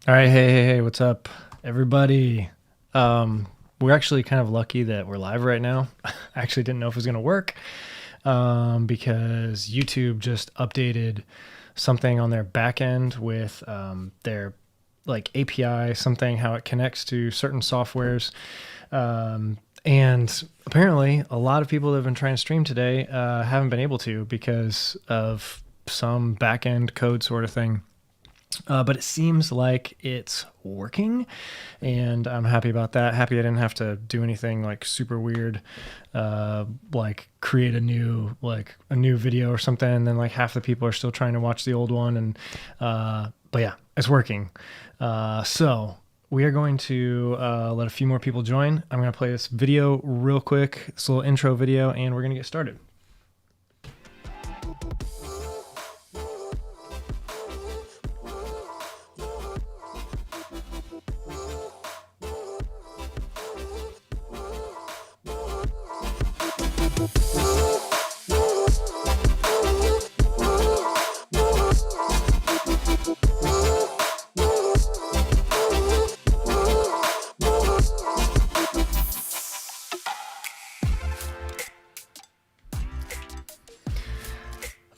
All right, hey, what's up, everybody? We're actually kind of lucky that we're live right now. I actually didn't know if it was going to work because YouTube just updated something on their back end with their like API, something how it connects to certain softwares. And apparently, a lot of people that have been trying to stream today haven't been able to because of some back end code sort of thing. But it seems like it's working, and I'm happy about that. Happy I didn't have to do anything like super weird, like create a new video or something. And then like half the people are still trying to watch the old one, and but yeah, it's working. So we are going to let a few more people join. I'm going to play this video real quick, this little intro video, and we're going to get started.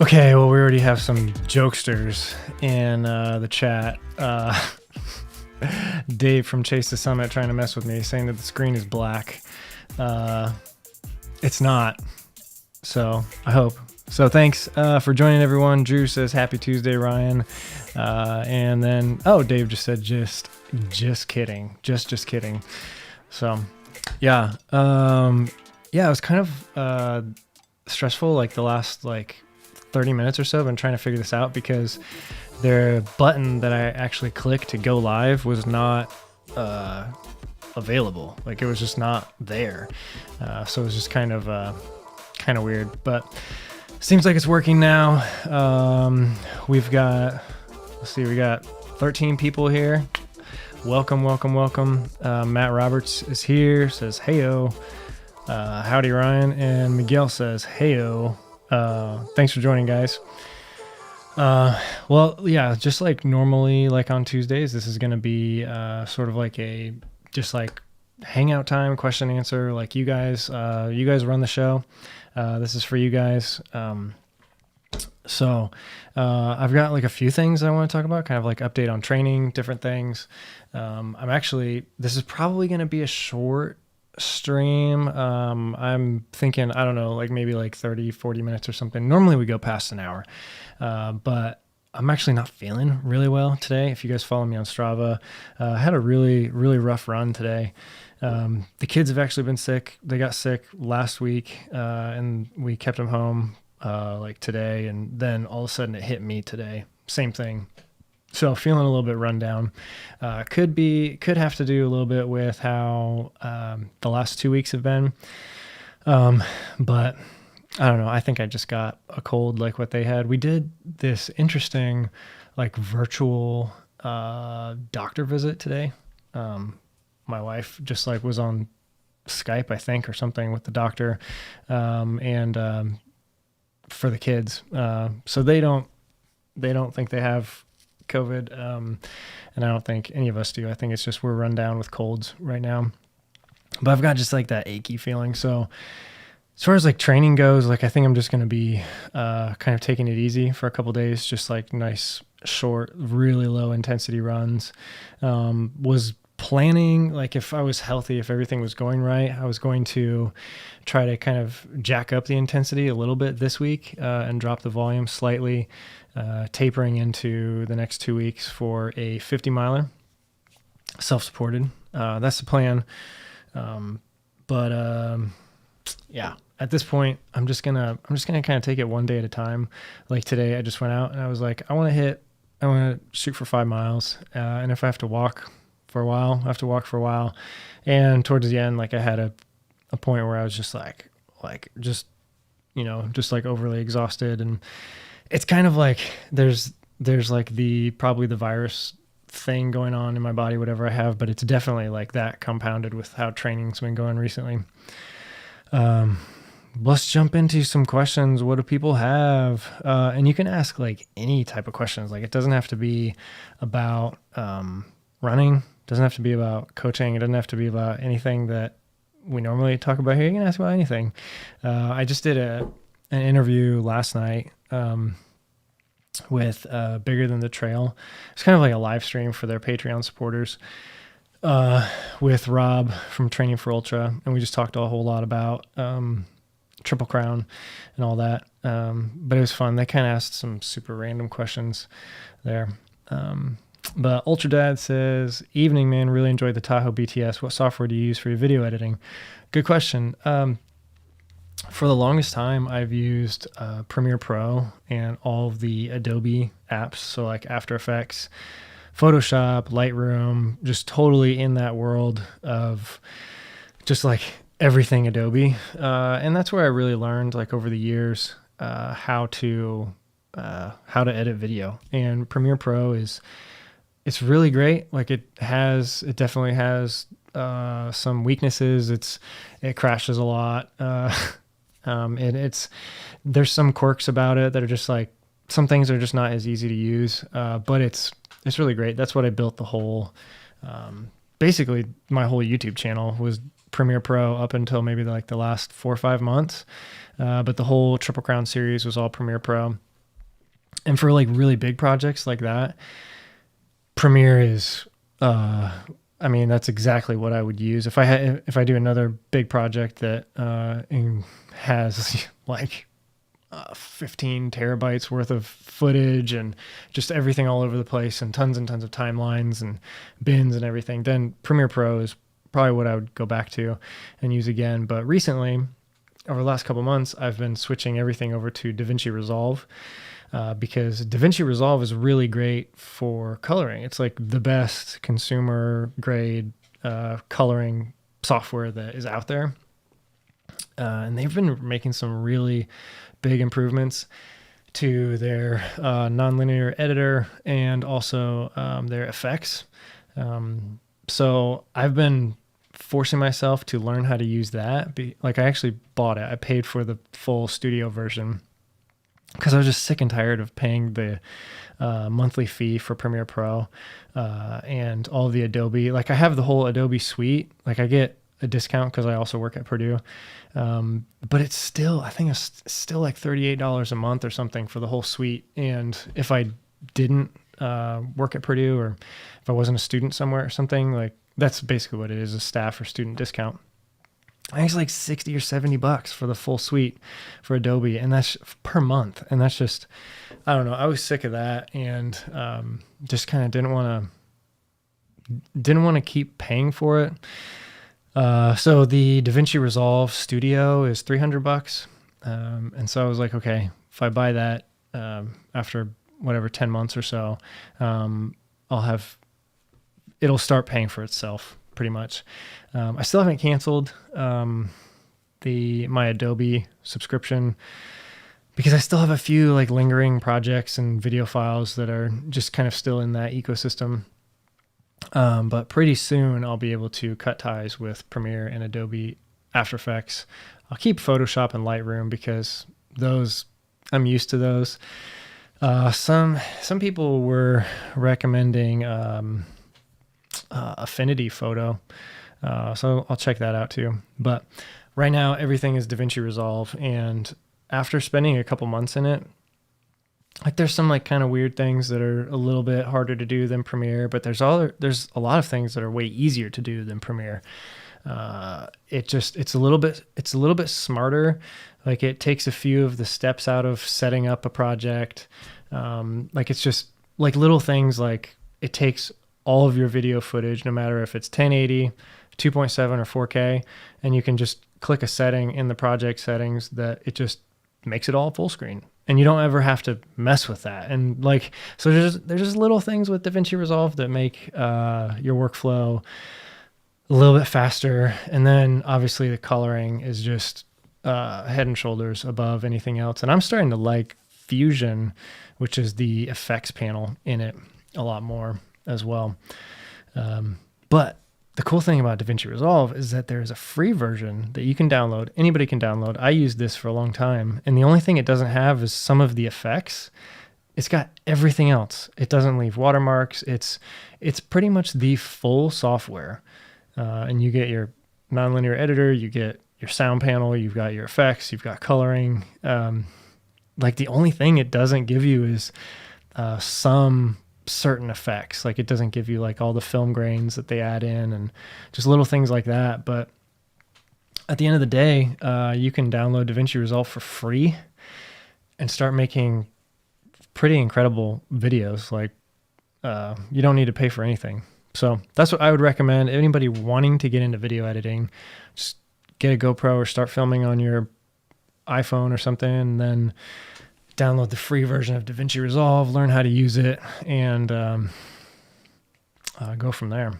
Okay, well, we already have some jokesters in the chat. Dave from Chase the Summit trying to mess with me, saying that the screen is black. It's not, so I hope. So thanks for joining, everyone. Drew says, happy Tuesday, Ryan. And then, oh, Dave just said, just kidding. Just kidding. So, yeah. Yeah, it was kind of stressful, like the last, 30 minutes or so. I've been trying to figure this out because their button that I actually clicked to go live was not available. Like it was just not there. So it was just kind of weird, but seems like it's working now. We've got, we got 13 people here. Welcome. Matt Roberts is here, says, heyo. Howdy, Ryan. And Miguel says, heyo. Thanks for joining, guys. Well, yeah, just like normally, like on Tuesdays, this is going to be sort of like a just like hangout time, question and answer. Like you guys run the show. This is for you guys. So I've got like a few things I want to talk about, kind of like update on training, different things. This is probably going to be a short stream. I'm thinking, I don't know, like maybe like 30-40 minutes or something. Normally we go past an hour, but I'm actually not feeling really well today. If you guys follow me on Strava, I had a really rough run today. The kids have actually been sick. They got sick last week, and we kept them home like today, and then all of a sudden it hit me today. Same thing. So feeling a little bit run down. Could have to do a little bit with how the last 2 weeks have been. But I don't know. I think I just got a cold like what they had. We did this interesting like virtual doctor visit today. My wife just like was on Skype, I think, or something with the doctor, and for the kids. So they don't think they have COVID, and I don't think any of us do. I think it's just we're run down with colds right now. But I've got just like that achy feeling. So as far as like training goes, like I think I'm just going to be kind of taking it easy for a couple days, just like nice, short, really low intensity runs. Was planning, like if I was healthy, if everything was going right, I was going to try to kind of jack up the intensity a little bit this week and drop the volume slightly, tapering into the next 2 weeks for a 50 miler, self-supported. That's the plan. Yeah, at this point, I'm just gonna kind of take it one day at a time. Like today, I just went out and I was like, I want to shoot for 5 miles. And if I have to walk for a while, I have to walk for a while. And towards the end, like I had a point where I was just just like overly exhausted. And it's kind of like there's like probably the virus thing going on in my body, whatever I have, but it's definitely like that compounded with how training's been going recently. Let's jump into some questions. What do people have? And you can ask like any type of questions. Like it doesn't have to be about running. Doesn't have to be about coaching. It doesn't have to be about anything that we normally talk about here. You can ask about anything. I just did an interview last night with Bigger Than the Trail. It's kind of like a live stream for their Patreon supporters with Rob from Training for Ultra. And we just talked a whole lot about Triple Crown and all that. But it was fun. They kind of asked some super random questions there. But Ultra Dad says, evening, man, really enjoyed the Tahoe BTS. What software do you use for your video editing? Good question. For the longest time, I've used Premiere Pro and all of the Adobe apps. So like After Effects, Photoshop, Lightroom, just totally in that world of just like everything Adobe. And that's where I really learned like over the years how to edit video. And Premiere Pro it's really great. Like it definitely has some weaknesses. It crashes a lot. There's some quirks about it that are just like, some things are just not as easy to use. But it's really great. That's what I built the whole, basically my whole YouTube channel was Premiere Pro up until maybe like the last 4 or 5 months. But the whole Triple Crown series was all Premiere Pro. And for like really big projects like that, Premiere is, that's exactly what I would use. If I do another big project that has like 15 terabytes worth of footage and just everything all over the place and tons of timelines and bins and everything, then Premiere Pro is probably what I would go back to and use again. But recently, over the last couple of months, I've been switching everything over to DaVinci Resolve. Because DaVinci Resolve is really great for coloring. It's like the best consumer grade coloring software that is out there. And they've been making some really big improvements to their nonlinear editor and also their effects. So I've been forcing myself to learn how to use that. I actually bought it. I paid for the full studio version because I was just sick and tired of paying the monthly fee for Premiere Pro and all of the Adobe. Like I have the whole Adobe suite. Like I get a discount because I also work at Purdue. But it's still, I think it's still like $38 a month or something for the whole suite. And if I didn't work at Purdue or if I wasn't a student somewhere or something, like that's basically what it is, a staff or student discount. I think it's like $60 or $70 for the full suite for Adobe, and that's per month. And that's just, I don't know. I was sick of that, and just kind of didn't want to keep paying for it. So the DaVinci Resolve Studio is $300, and so I was like, okay, if I buy that after whatever 10 months or so, it'll start paying for itself. Pretty much. I still haven't canceled my Adobe subscription because I still have a few like lingering projects and video files that are just kind of still in that ecosystem. But pretty soon I'll be able to cut ties with Premiere and Adobe After Effects. I'll keep Photoshop and Lightroom because those, I'm used to those. Some people were recommending Affinity Photo, so I'll check that out too. But right now everything is DaVinci Resolve, and after spending a couple months in it, like there's some like kind of weird things that are a little bit harder to do than Premiere, but there's a lot of things that are way easier to do than Premiere. It's a little bit smarter. Like it takes a few of the steps out of setting up a project. Like it's just like little things, like it takes all of your video footage, no matter if it's 1080, 2.7 or 4K, and you can just click a setting in the project settings that it just makes it all full screen, and you don't ever have to mess with that. And like, so there's just little things with DaVinci Resolve that make your workflow a little bit faster. And then obviously the coloring is just head and shoulders above anything else. And I'm starting to like Fusion, which is the effects panel in it, a lot more as well. But the cool thing about DaVinci Resolve is that there's a free version that you can download. Anybody can download. I used this for a long time, and the only thing it doesn't have is some of the effects. it's got everything else. It doesn't leave watermarks. It's pretty much the full software. And you get your nonlinear editor, you get your sound panel, you've got your effects, you've got coloring. Like the only thing it doesn't give you is some certain effects. Like it doesn't give you like all the film grains that they add in and just little things like that. But at the end of the day, you can download DaVinci Resolve for free and start making pretty incredible videos. Like you don't need to pay for anything. So that's what I would recommend. Anybody wanting to get into video editing, just get a GoPro or start filming on your iPhone or something, and then download the free version of DaVinci Resolve, learn how to use it, and go from there.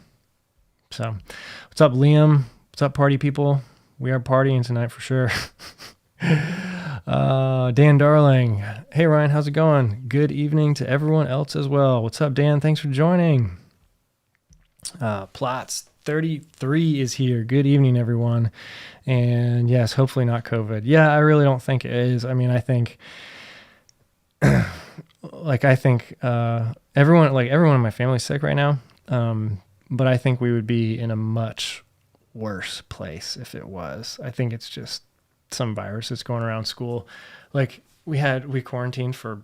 So what's up, Liam? What's up, party people? We are partying tonight for sure. Dan Darling. Hey, Ryan, how's it going? Good evening to everyone else as well. What's up, Dan? Thanks for joining. Plots 33 is here. Good evening, everyone. And yes, hopefully not COVID. Yeah, I really don't think it is. I mean, I think everyone in my family's sick right now. But I think we would be in a much worse place if it was. I think it's just some virus that's going around school. Like we quarantined for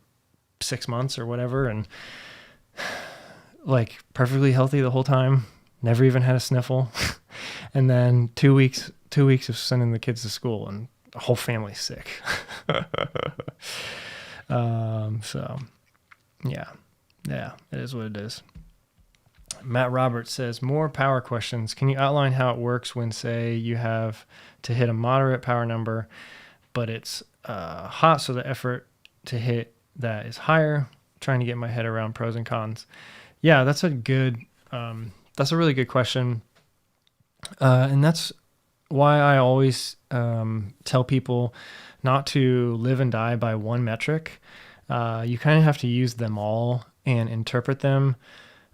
6 months or whatever, and like perfectly healthy the whole time, never even had a sniffle. And then 2 weeks of sending the kids to school and the whole family's sick. So yeah, it is what it is. Matt Roberts says, more power questions. Can you outline how it works when, say, you have to hit a moderate power number, but it's hot, so the effort to hit that is higher? Trying to get my head around pros and cons. Yeah, that's a really good question. And that's why I always tell people not to live and die by one metric. You kind of have to use them all and interpret them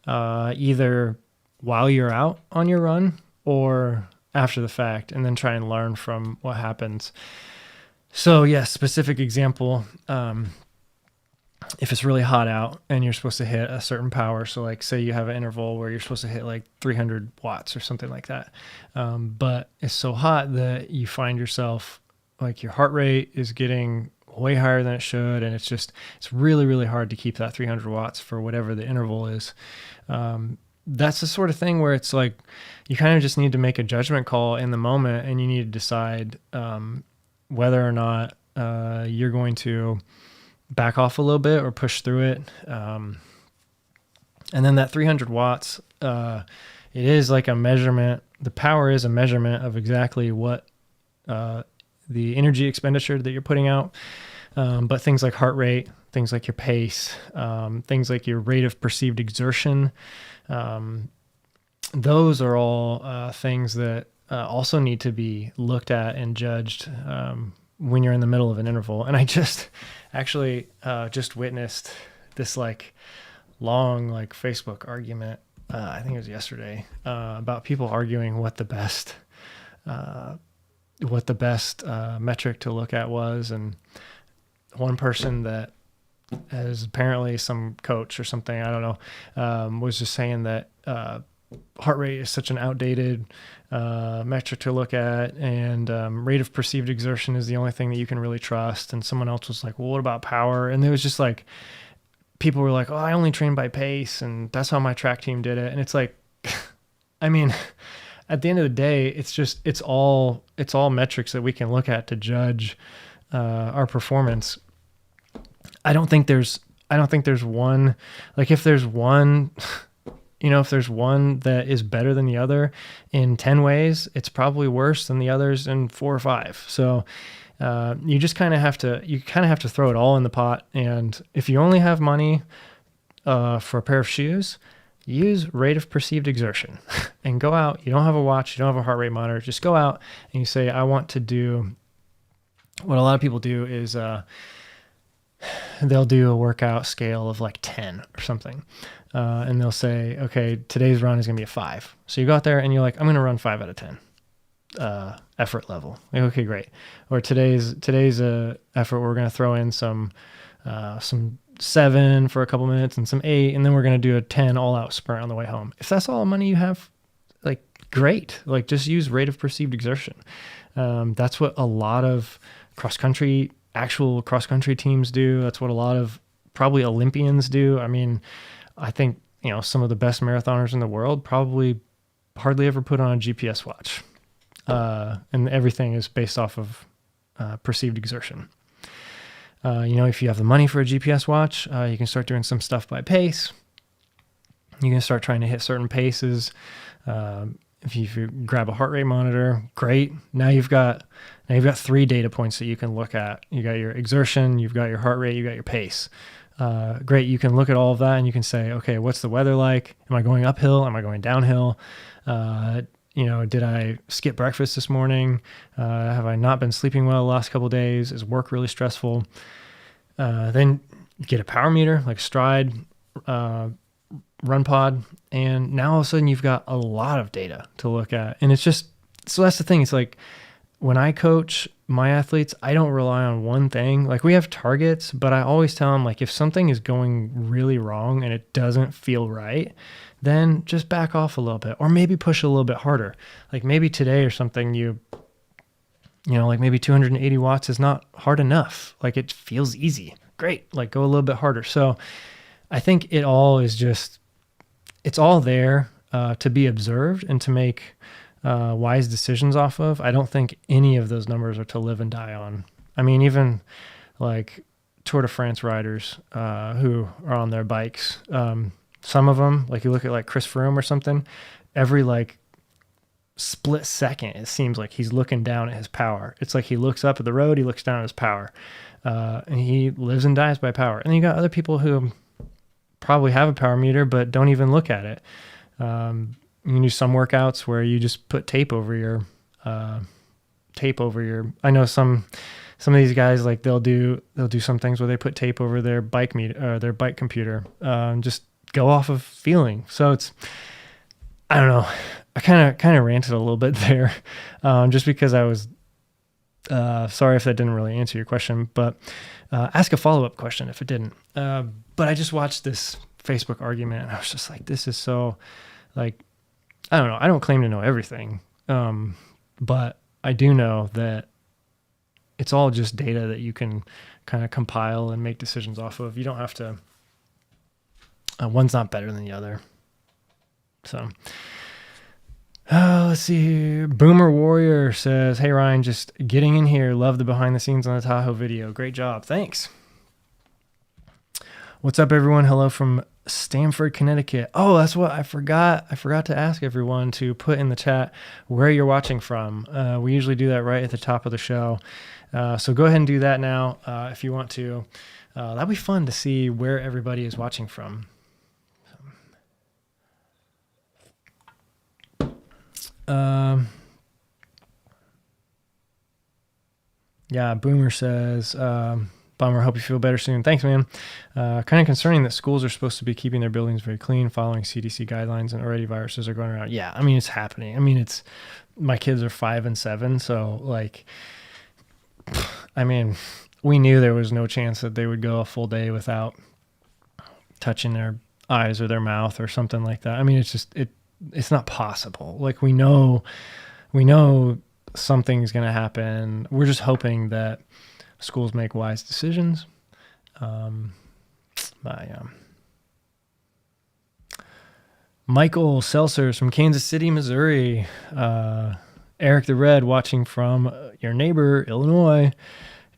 either while you're out on your run or after the fact, and then try and learn from what happens. So yes, specific example, if it's really hot out and you're supposed to hit a certain power, so like say you have an interval where you're supposed to hit like 300 watts or something like that, but it's so hot that you find yourself like your heart rate is getting way higher than it should, and it's really, really hard to keep that 300 watts for whatever the interval is. That's the sort of thing where it's like you kind of just need to make a judgment call in the moment, and you need to decide whether or not you're going to back off a little bit or push through it. And then that 300 watts, it is like a measurement. The power is a measurement of exactly what the energy expenditure that you're putting out. But things like heart rate, things like your pace, things like your rate of perceived exertion, those are all things that also need to be looked at and judged when you're in the middle of an interval. And I just actually just witnessed this like long like Facebook argument, I think it was yesterday, about people arguing what the best metric to look at was. And one person that is apparently some coach or something, I don't know, was just saying that heart rate is such an outdated metric to look at, and rate of perceived exertion is the only thing that you can really trust. And someone else was like, well, what about power? And it was just like, people were like, oh, I only train by pace, and that's how my track team did it. And it's like, I mean, at the end of the day, it's all metrics that we can look at to judge our performance. I don't think there's one, like if there's one, if there's one that is better than the other in 10 ways, it's probably worse than the others in 4 or 5. So you just kind of have to throw it all in the pot. And if you only have money for a pair of shoes, use rate of perceived exertion and go out. You don't have a watch, you don't have a heart rate monitor. Just go out and you say, I want to do what a lot of people do is they'll do a workout scale of like 10 or something. And they'll say, okay, today's run is going to be a 5. So you go out there and you're like, I'm going to run 5 out of 10 effort level. Like, okay, great. Or today's effort, we're going to throw in some 7 for a couple minutes and some 8, and then we're going to do a 10 all out sprint on the way home. If that's all the money you have, like, great. Like, just use rate of perceived exertion. That's what a lot of actual cross country teams do. That's what a lot of probably Olympians do. I mean, I think, some of the best marathoners in the world probably hardly ever put on a GPS watch. And everything is based off of perceived exertion. If you have the money for a GPS watch, you can start doing some stuff by pace. You can start trying to hit certain paces. If you grab a heart rate monitor, great. Now you've got 3 data points that you can look at. You got your exertion, you've got your heart rate, you got your pace. Great. You can look at all of that and you can say, okay, what's the weather like? Am I going uphill? Am I going downhill? Did I skip breakfast this morning? Have I not been sleeping well the last couple of days? Is work really stressful? Then get a power meter like Stride, Run Pod, and now all of a sudden you've got a lot of data to look at. And it's just, so that's the thing. It's like when I coach my athletes, I don't rely on one thing. Like, we have targets, but I always tell them, like, if something is going really wrong and it doesn't feel right, then just back off a little bit, or maybe push a little bit harder. Like, maybe today or something, like maybe 280 watts is not hard enough. Like, it feels easy. Great. Like, go a little bit harder. So I think it all is just, it's all there to be observed and to make wise decisions off of. I don't think any of those numbers are to live and die on. I mean, even like Tour de France riders who are on their bikes, some of them, like you look at like Chris Froome or something, every like split second, it seems like he's looking down at his power. It's like he looks up at the road, he looks down at his power, and he lives and dies by power. And then you got other people who probably have a power meter, but don't even look at it. You can do some workouts where you just put tape over your, I know some of these guys, like they'll do some things where they put tape over their bike meter, their bike computer, just go off of feeling. So it's, I don't know. I kind of ranted a little bit there, just because I was, sorry if that didn't really answer your question, but, ask a follow-up question if it didn't. But I just watched this Facebook argument and I was just like, this is so, like, I don't know. I don't claim to know everything. But I do know that it's all just data that you can kind of compile and make decisions off of. You don't have to, one's not better than the other. So, let's see here. Boomer Warrior says, hey Ryan, just getting in here. Love the behind the scenes on the Tahoe video. Great job. Thanks. What's up, everyone? Hello from Stamford, Connecticut. Oh, that's what I forgot. I forgot to ask everyone to put in the chat where you're watching from. We usually do that right at the top of the show. So go ahead and do that now if you want to. That'd be fun to see where everybody is watching from. Yeah, Boomer says, bummer, hope you feel better soon. Thanks, man. Kind of concerning that schools are supposed to be keeping their buildings very clean, following CDC guidelines, and already viruses are going around. Yeah, I mean, it's happening. I mean, my kids are 5 and 7, so like, I mean, we knew there was no chance that they would go a full day without touching their eyes or their mouth or something like that. I mean, it's just, it's not possible. Like, we know something's going to happen. We're just hoping that schools make wise decisions. Michael Seltzers from Kansas City, Missouri. Eric the Red watching from your neighbor, Illinois.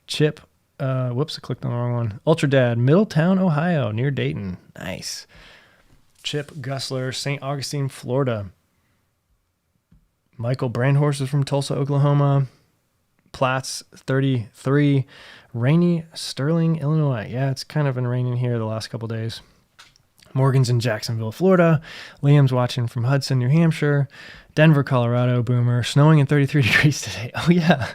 Chip, whoops, I clicked on the wrong one. Ultra Dad, Middletown, Ohio, near Dayton. Nice. Chip Gussler, St. Augustine, Florida. Michael Brandhorst is from Tulsa, Oklahoma. Platts 33, rainy Sterling, Illinois. Yeah, it's kind of been raining here the last couple days. Morgan's in Jacksonville, Florida. Liam's watching from Hudson, New Hampshire. Denver, Colorado. Boomer, snowing and 33 degrees today. Oh yeah,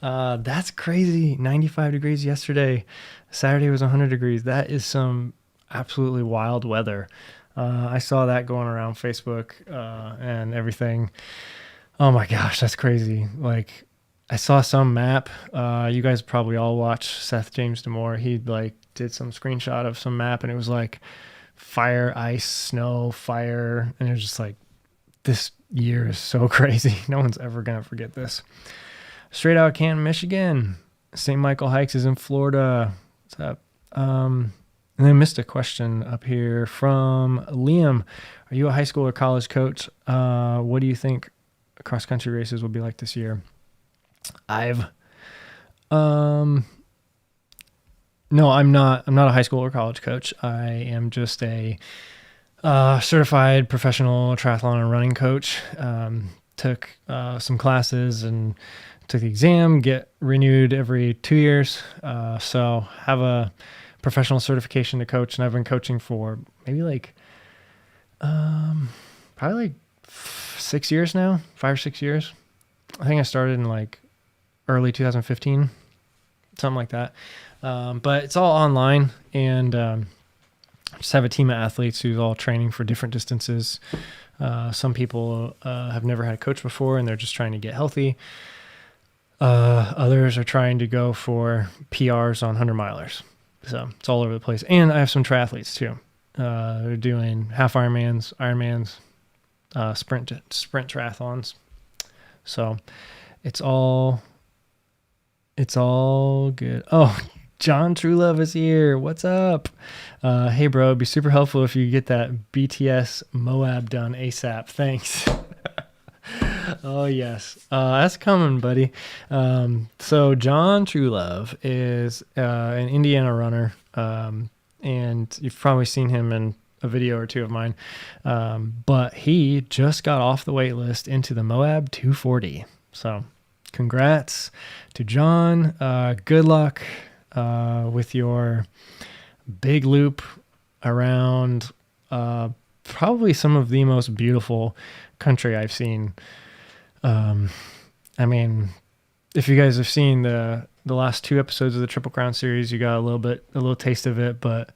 that's crazy. 95 degrees yesterday. Saturday was 100 degrees. That is some absolutely wild weather. I saw that going around Facebook and everything. Oh my gosh, that's crazy. Like, I saw some map. You guys probably all watch Seth James Damore. He like did some screenshot of some map, and it was like fire, ice, snow, fire. And it was just like, this year is so crazy. No one's ever going to forget this. Straight out of Canton, Michigan. St. Michael Hikes is in Florida. What's up? And I missed a question up here from Liam. Are you a high school or college coach? What do you think cross country races will be like this year? No, I'm not a high school or college coach. I am just a certified professional triathlon and running coach. Took some classes and took the exam, get renewed every 2 years. So have a professional certification to coach, and I've been coaching for maybe like probably like 6 years now, 5 or 6 years. I think I started in like early 2015, something like that. But it's all online, and just have a team of athletes who's all training for different distances. Some people have never had a coach before, and they're just trying to get healthy. Others are trying to go for PRs on 100 milers. So it's all over the place. And I have some triathletes too. They're doing half Ironmans, sprint triathlons. So it's all good. Oh, John Truelove is here. What's up? Hey bro, it'd be super helpful if you get that BTS Moab done ASAP. Thanks. Oh yes. That's coming, buddy. So John Truelove is an Indiana runner. And you've probably seen him in a video or two of mine. But he just got off the wait list into the Moab 240. So congrats to John. Good luck with your big loop around probably some of the most beautiful country I've seen. I mean, if you guys have seen the last 2 episodes of the Triple Crown series, you got a little taste of it. But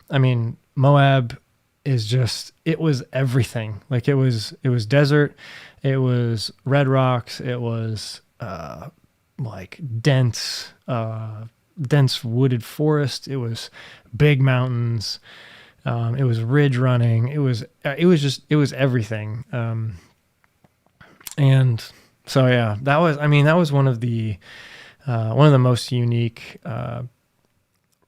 I mean, Moab is just, it was everything. Like it was desert, it was red rocks, it was like dense wooded forest, it was big mountains, it was ridge running, it was everything. And so yeah, that was one of the most unique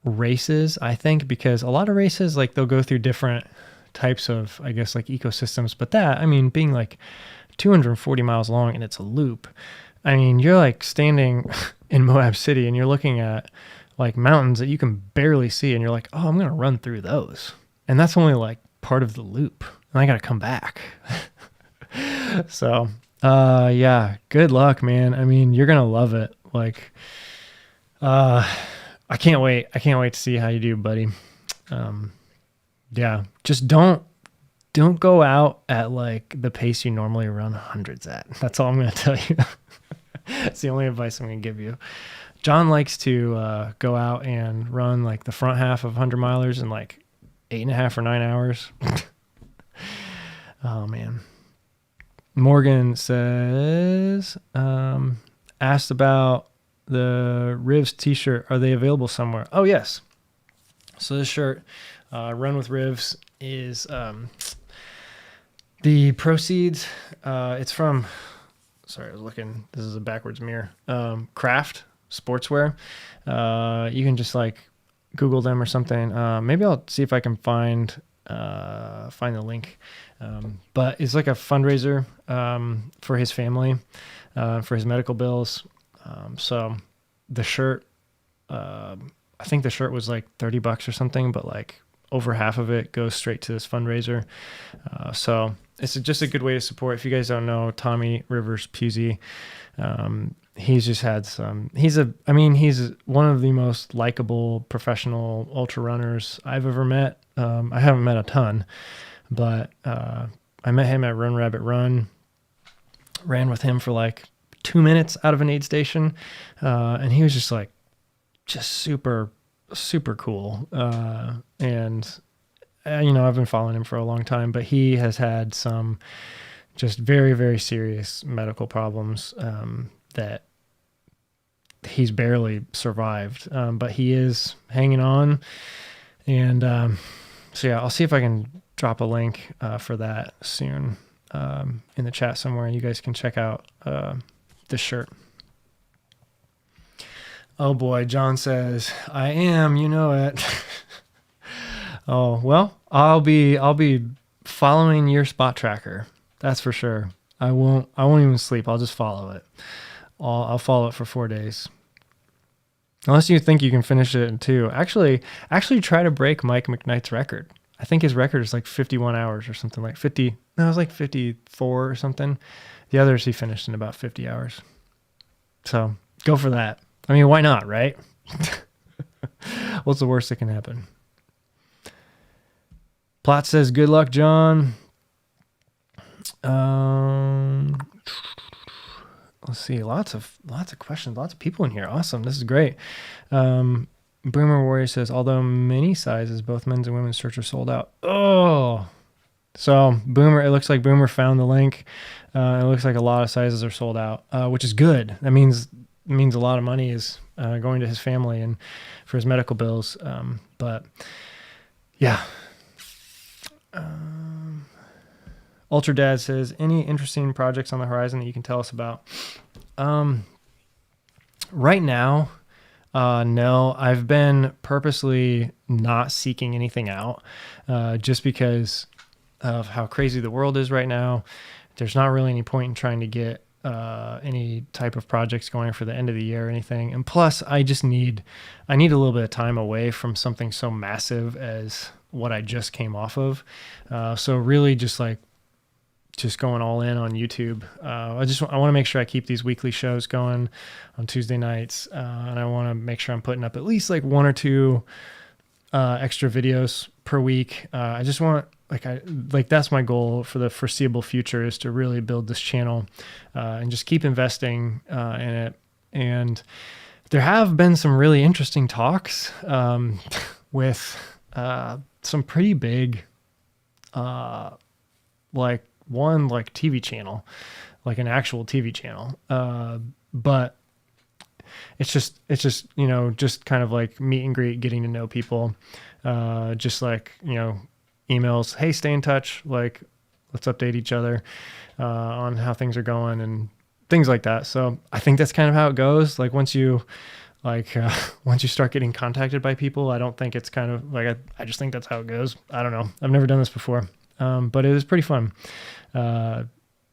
races, I think, because a lot of races, like, they'll go through different types of, I guess, like, ecosystems. But that, I mean, being like 240 miles long and it's a loop, I mean, you're like standing in Moab City and you're looking at like mountains that you can barely see, and you're like, oh, I'm going to run through those. And that's only like part of the loop, and I got to come back. So, yeah, good luck, man. I mean, you're going to love it. Like, I can't wait. I can't wait to see how you do, buddy. Yeah, just don't go out at like the pace you normally run hundreds at. That's all I'm going to tell you. That's the only advice I'm going to give you. John likes to go out and run like the front half of 100 milers in like 8.5 or 9 hours. Oh man. Morgan says, asked about the Rivs t-shirt. Are they available somewhere? Oh yes. So this shirt, Run with Rivs, is the proceeds. It's from, sorry, I was looking, this is a backwards mirror. Craft Sportswear. You can just like Google them or something. Maybe I'll see if I can find the link. But it's like a fundraiser for his family, for his medical bills. So the shirt, I think the shirt was like $30 or something, but like over half of it goes straight to this fundraiser. So it's just a good way to support. If you guys don't know Tommy Rivs Pusey, he's just had some, he's one of the most likable professional ultra runners I've ever met. I haven't met a ton, but I met him at Run Rabbit Run, ran with him for like 2 minutes out of an aid station. And he was just like, just super, super cool. And I've been following him for a long time, but he has had some just very, very serious medical problems, that he's barely survived, but he is hanging on. And so yeah, I'll see if I can drop a link for that soon in the chat somewhere, and you guys can check out this shirt. Oh boy, John says, I am, you know it. Oh, well, I'll be following your spot tracker. That's for sure. I won't even sleep. I'll just follow it. I'll follow it for 4 days. Unless you think you can finish it in 2. Actually try to break Mike McKnight's record. I think his record is like 51 hours or something, like 50. No, it was like 54 or something. The others he finished in about 50 hours. So go for that. I mean, why not, right? What's the worst that can happen? Plot says, good luck, John. Let's see, lots of questions, lots of people in here. Awesome, this is great. Boomer Warrior says, although many sizes, both men's and women's shirts are sold out. Oh, so Boomer, it looks like Boomer found the link. It looks like a lot of sizes are sold out, which is good. That means a lot of money is going to his family and for his medical bills. But yeah. Ultra Dad says, any interesting projects on the horizon that you can tell us about? Right now, no. I've been purposely not seeking anything out just because of how crazy the world is right now. There's not really any point in trying to get any type of projects going for the end of the year or anything. And plus, I need a little bit of time away from something so massive as what I just came off of. So really just going all in on YouTube. I want to make sure I keep these weekly shows going on Tuesday nights. And I want to make sure I'm putting up at least like 1 or 2 extra videos per week. I just want, that's my goal for the foreseeable future, is to really build this channel and just keep investing in it. And there have been some really interesting talks with some pretty big, TV channel, like an actual TV channel. But it's just, just kind of like meet and greet, getting to know people, just emails, hey, stay in touch. Like, let's update each other on how things are going and things like that. So I think that's kind of how it goes. Like once you start getting contacted by people, I don't think it's kind of like, I just think that's how it goes. I don't know. I've never done this before. But it was pretty fun. But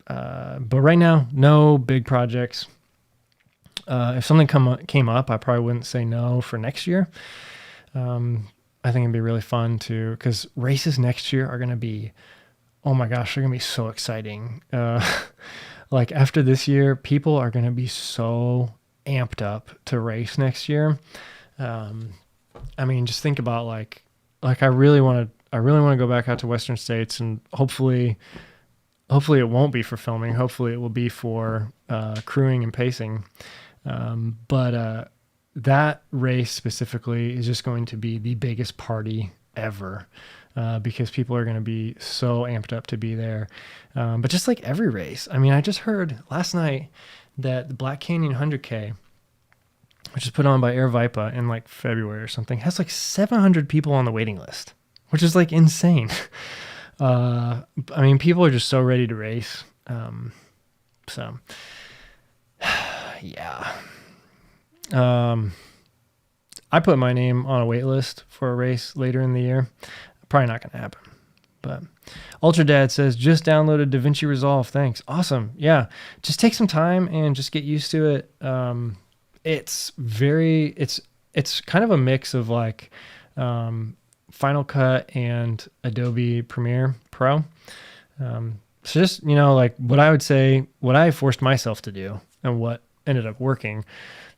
right now, no big projects. If something came up, I probably wouldn't say no for next year. I think it'd be really fun because races next year are going to be, oh my gosh, they're going to be so exciting. After this year, people are going to be so amped up to race next year. I mean, just think about I really want to go back out to Western States, and hopefully it won't be for filming. Hopefully it will be for crewing and pacing. But that race specifically is just going to be the biggest party ever because people are going to be so amped up to be there. But just like every race, I mean, I just heard last night that the Black Canyon 100K, which is put on by Air Vipa in February or something, has 700 people on the waiting list, which is insane. I mean, people are just so ready to race. So yeah. I put my name on a wait list for a race later in the year. Probably not going to happen. But Ultra Dad says, just downloaded DaVinci Resolve. Thanks. Awesome. Yeah. Just take some time and just get used to it. It's kind of a mix of Final Cut and Adobe Premiere Pro. So just, what I would say, what I forced myself to do and what ended up working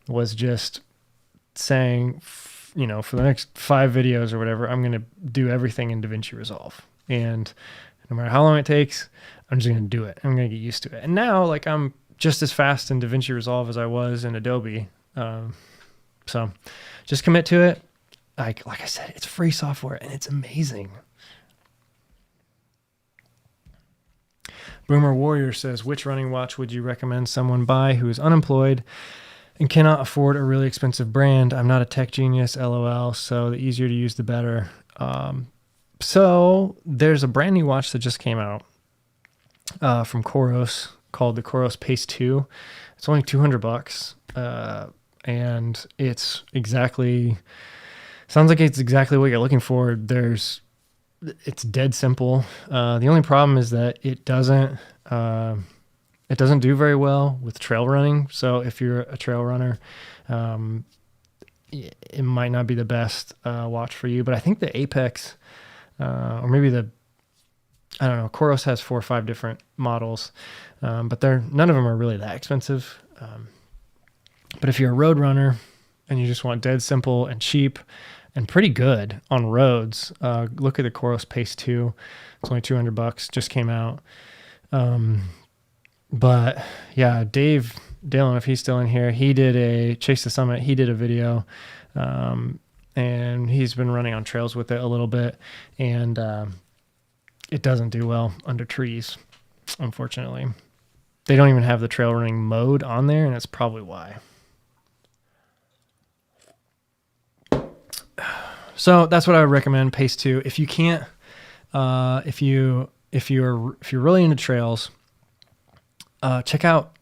was just saying, for the next 5 videos or whatever, I'm going to do everything in DaVinci Resolve. And no matter how long it takes, I'm just going to do it. I'm going to get used to it. And now, I'm just as fast in DaVinci Resolve as I was in Adobe. So just commit to it. Like I said, it's free software and it's amazing. Boomer Warrior says, which running watch would you recommend someone buy who is unemployed and cannot afford a really expensive brand. I'm not a tech genius, LOL. So the easier to use, the better. So there's a brand new watch that just came out from Koros called the Koros Pace 2. It's only $200, and it's exactly sounds like it's exactly what you're looking for. It's dead simple. The only problem is that it doesn't do very well with trail running. So if you're a trail runner, it might not be the best watch for you. But I think the Apex, or maybe I don't know, Koros has 4 or 5 different models, but none of them are really that expensive. But if you're a road runner and you just want dead simple and cheap and pretty good on roads, look at the Koros Pace 2. It's only $200, just came out. But yeah, Dave Dillon, if he's still in here, he did a Chase the Summit. He did a video, and he's been running on trails with it a little bit, and it doesn't do well under trees, unfortunately. They don't even have the trail running mode on there, and that's probably why. So that's what I would recommend, Pace 2. If you can't, if you're really into trails, check out,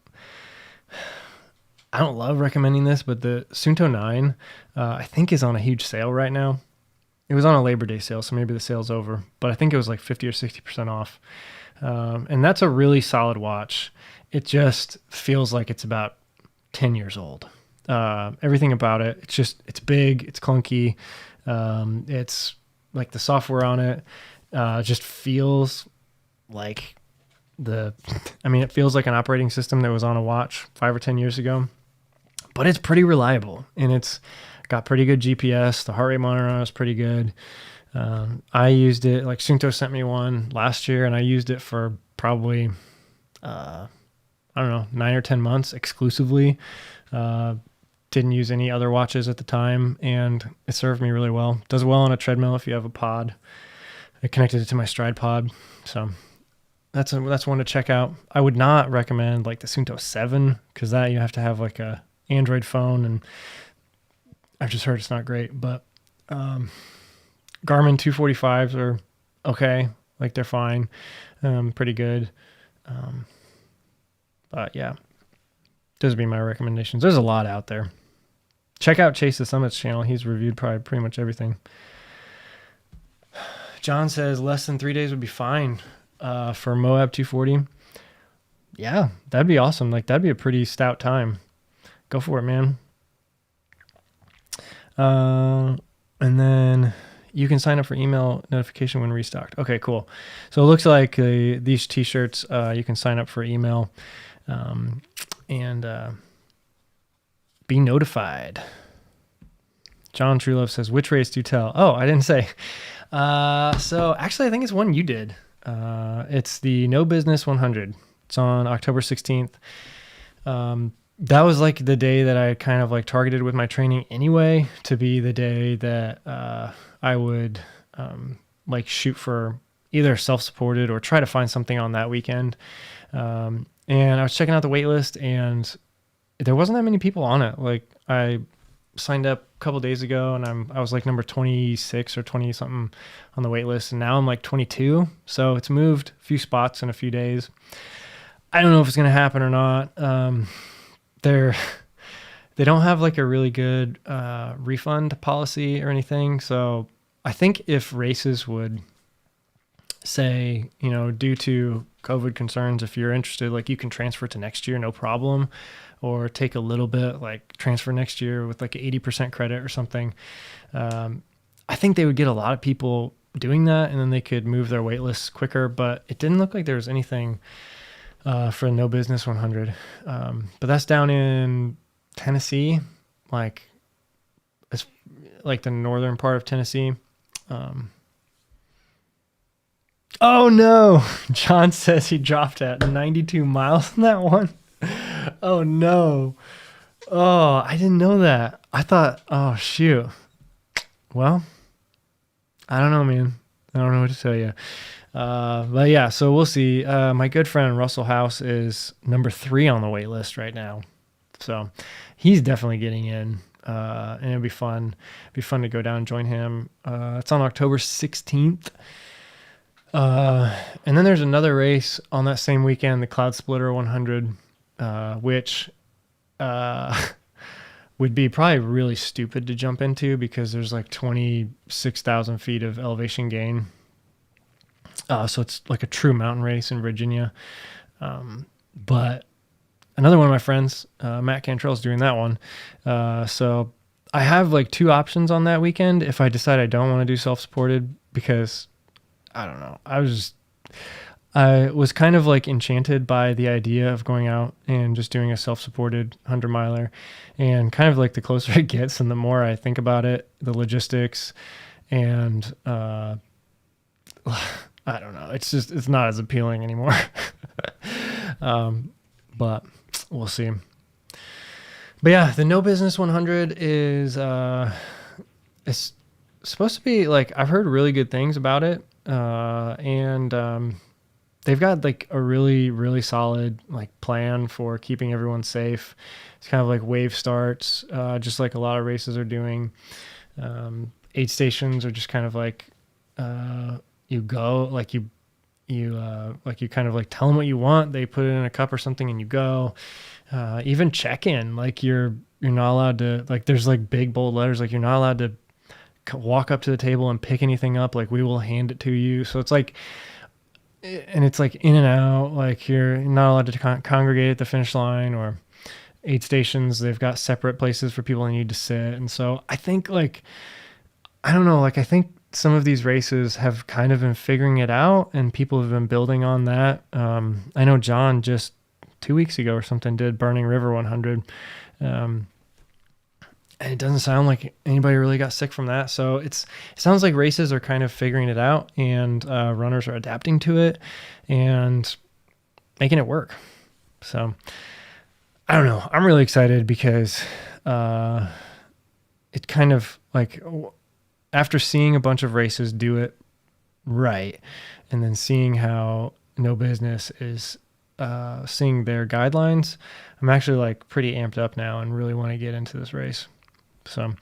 I don't love recommending this, but the Sunto 9, I think is on a huge sale right now. It was on a Labor Day sale, so maybe the sale's over, but I think it was like 50 or 60% off. And that's a really solid watch. It just feels like it's about 10 years old. Everything about it, it's big, it's clunky. It's like the software on it, just feels like it feels like an operating system that was on a watch 5 or 10 years ago, but it's pretty reliable and it's got pretty good GPS. The heart rate monitor on it is pretty good. I used it, like Sunto sent me one last year, and I used it for probably, I don't know, 9 or 10 months exclusively. Didn't use any other watches at the time, and it served me really well. Does well on a treadmill if you have a pod. I connected it to my Stride pod, so that's one to check out. I would not recommend like the Sunto 7, because that you have to have like a Android phone, and I've just heard it's not great. But Garmin 245s are okay, like they're fine, pretty good. But yeah, those would be my recommendations. There's a lot out there. Check out Chase the Summit's channel. He's reviewed probably pretty much everything. John says less than 3 days would be fine for Moab 240. Yeah, that'd be awesome. Like that'd be a pretty stout time. Go for it, man. And then you can sign up for email notification when restocked. Okay, cool. So it looks like these t-shirts, you can sign up for email and be notified. John Truelove says, which race do you tell? Oh, I didn't say. So actually, I think it's one you did. It's the No Business 100. It's on October 16th. That was like the day that I kind of like targeted with my training anyway, to be the day that I would like shoot for either self-supported or try to find something on that weekend. And I was checking out the wait list, and there wasn't that many people on it. Like I signed up a couple days ago, and I was like number 26 or 20 something on the wait list, and now I'm like 22. So it's moved a few spots in a few days. I don't know if it's going to happen or not. They don't have like a really good refund policy or anything. So I think if races would say, due to COVID concerns, if you're interested, like you can transfer to next year, no problem, or take a little bit, like transfer next year with like 80% credit or something. I think they would get a lot of people doing that, and then they could move their wait lists quicker, but it didn't look like there was anything for No Business 100. But that's down in Tennessee, like it's like the northern part of Tennessee. Oh no, John says he dropped at 92 miles on that one. Oh no. Oh, I didn't know that. I thought, oh shoot. Well, I don't know, man. I don't know what to tell you. But yeah, so we'll see. My good friend Russell House is number 3 on the wait list right now. So he's definitely getting in, and it'll be fun. It'd be fun to go down and join him. It's on October 16th. And then there's another race on that same weekend, the Cloud Splitter 100, which would be probably really stupid to jump into because there's like 26,000 feet of elevation gain. So it's like a true mountain race in Virginia. But another one of my friends, Matt Cantrell, is doing that one. So I have like two options on that weekend if I decide I don't want to do self-supported, because I don't know. I was kind of like enchanted by the idea of going out and just doing a self-supported 100-miler, and kind of like the closer it gets and the more I think about it, the logistics, and I don't know. It's not as appealing anymore. But we'll see. But yeah, the No Business 100 is it's supposed to be like, I've heard really good things about it. And they've got like a really, really solid like plan for keeping everyone safe. It's kind of like wave starts, just like a lot of races are doing. Aid stations are just kind of like, you go, like you kind of like tell them what you want. They put it in a cup or something and you go. Even check-in, like you're not allowed to, like there's like big bold letters, like you're not allowed to walk up to the table and pick anything up. Like we will hand it to you. So it's like, and it's like in and out, like you're not allowed to congregate at the finish line, or aid stations, they've got separate places for people that need to sit. And so I think like, I don't know, like I think some of these races have kind of been figuring it out and people have been building on that. I know John just 2 weeks ago or something did Burning River 100. And it doesn't sound like anybody really got sick from that. So it sounds like races are kind of figuring it out, and runners are adapting to it and making it work. So I don't know. I'm really excited because it kind of like, after seeing a bunch of races do it right, and then seeing how No Business is seeing their guidelines, I'm actually like pretty amped up now and really want to get into this race. So,